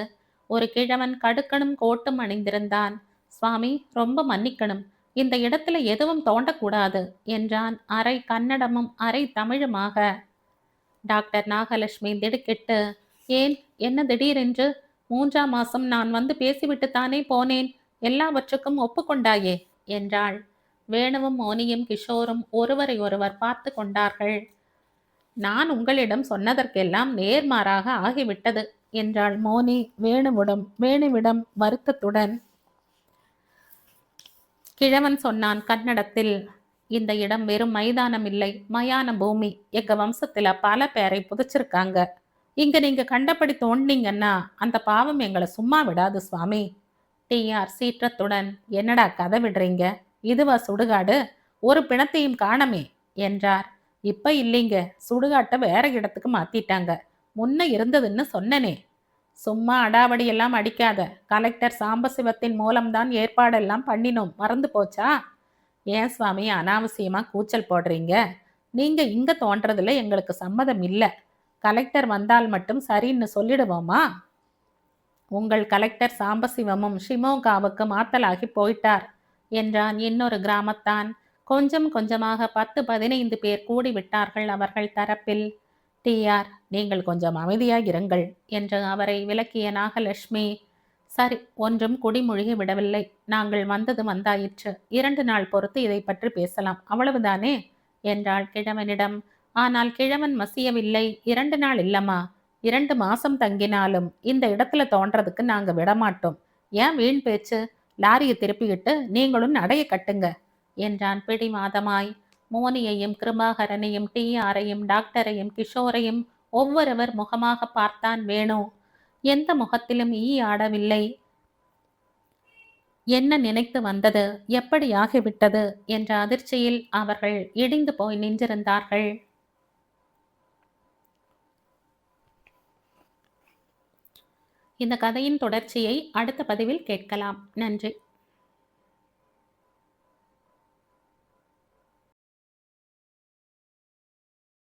ஒரு கிழவன் கடுக்கனும் கோட்டும் அணிந்திருந்தான். சுவாமி, ரொம்ப மன்னிக்கணும், இந்த இடத்துல எதுவும் தோண்டக்கூடாது என்றான் அரை கன்னடமும் அரை தமிழுமாக. டாக்டர் நாகலட்சுமி திடுக்கிட்டு, ஏன், என்ன திடீரென்று? 3ஆம் மாசம் நான் வந்து பேசிவிட்டுத்தானே போனேன், எல்லாவற்றுக்கும் ஒப்புக்கொண்டாயே என்றாள். வேணுவும் மோனியும் கிஷோரும் ஒருவரை ஒருவர் பார்த்து கொண்டார்கள். நான் உங்களிடம் சொன்னதற்கெல்லாம் நேர்மாறாக ஆகிவிட்டது என்றாள் மோனி வேணுவிடம் வருத்தத்துடன். கிழவன் சொன்னான் கன்னடத்தில், இந்த இடம் வெறும் மைதானம் இல்லை, மயான பூமி. எங்க வம்சத்துல பல பேரை புதைச்சிருக்காங்க. இங்க நீங்க கண்டபடி தோண்டினீங்கன்னா அந்த பாவம் எங்களை சும்மா விடாது சுவாமி. டிஆர் சீற்றத்துடன், என்னடா கதை விடுறீங்க, இதுவா சுடுகாடு, ஒரு பிணத்தையும் காணமே என்றார். இப்ப இல்லைங்க, சுடுகாட்டை வேற இடத்துக்கு மாத்திட்டாங்க, முன்ன இருந்ததுன்னு சொன்னனே. சும்மா அடாவடியெல்லாம் அடிக்காத, கலெக்டர் சாம்பசிவத்தின் மூலம்தான் ஏற்பாடெல்லாம் பண்ணினோம், மறந்து போச்சா? ஏன் சுவாமி அனாவசியமா கூச்சல் போடுறீங்க? நீங்க இங்க தோன்றதுல எங்களுக்கு சம்மதம் இல்லை. கலெக்டர் வந்தால் மட்டும் சரின்னு சொல்லிடுவோமா? உங்கள் கலெக்டர் சாம்பசிவமும் ஷிமோகாவுக்கு மாத்தலாகி போயிட்டார் என்றான் இன்னொரு கிராமத்தான். கொஞ்சம் கொஞ்சமாக 10-15 பேர் கூடிவிட்டார்கள் அவர்கள் தரப்பில். டிஆர், நீங்கள் கொஞ்சம் அமைதியாக இருங்கள் என்று அவரை விலக்கிய நாகலட்சுமி, சரி, ஒன்றும் குடிமொழிகி விடவில்லை, நாங்கள் வந்தது வந்தாயிற்று, 2 நாள் பொறுத்து இதை பற்றி பேசலாம், அவ்வளவுதானே என்றாள் கிழவனிடம். ஆனால் கிழவன் மசியவில்லை. 2 நாள் இல்லம்மா, 2 மாசம் தங்கினாலும் இந்த இடத்துல தோன்றதுக்கு நாங்க விடமாட்டோம். ஏன் வீண் பேச்சு? லாரியை திருப்பிக்கிட்டு நீங்களும் நடைய கட்டுங்க என்றான் பிடிவாதமாய். மோனியையும் கிருபாகரனையும் டிஆரையும் டாக்டரையும் கிஷோரையும் ஒவ்வொருவர் முகமாக பார்த்தான் வேணு. எந்த முகத்திலும் ஈ ஆடவில்லை. என்ன நினைத்து வந்தது, எப்படி ஆகிவிட்டது என்ற அதிர்ச்சியில் அவர்கள் இடிந்து போய் நின்றிருந்தார்கள். இந்த கதையின் தொடர்ச்சியை அடுத்த பதிவில் கேட்கலாம். நன்றி.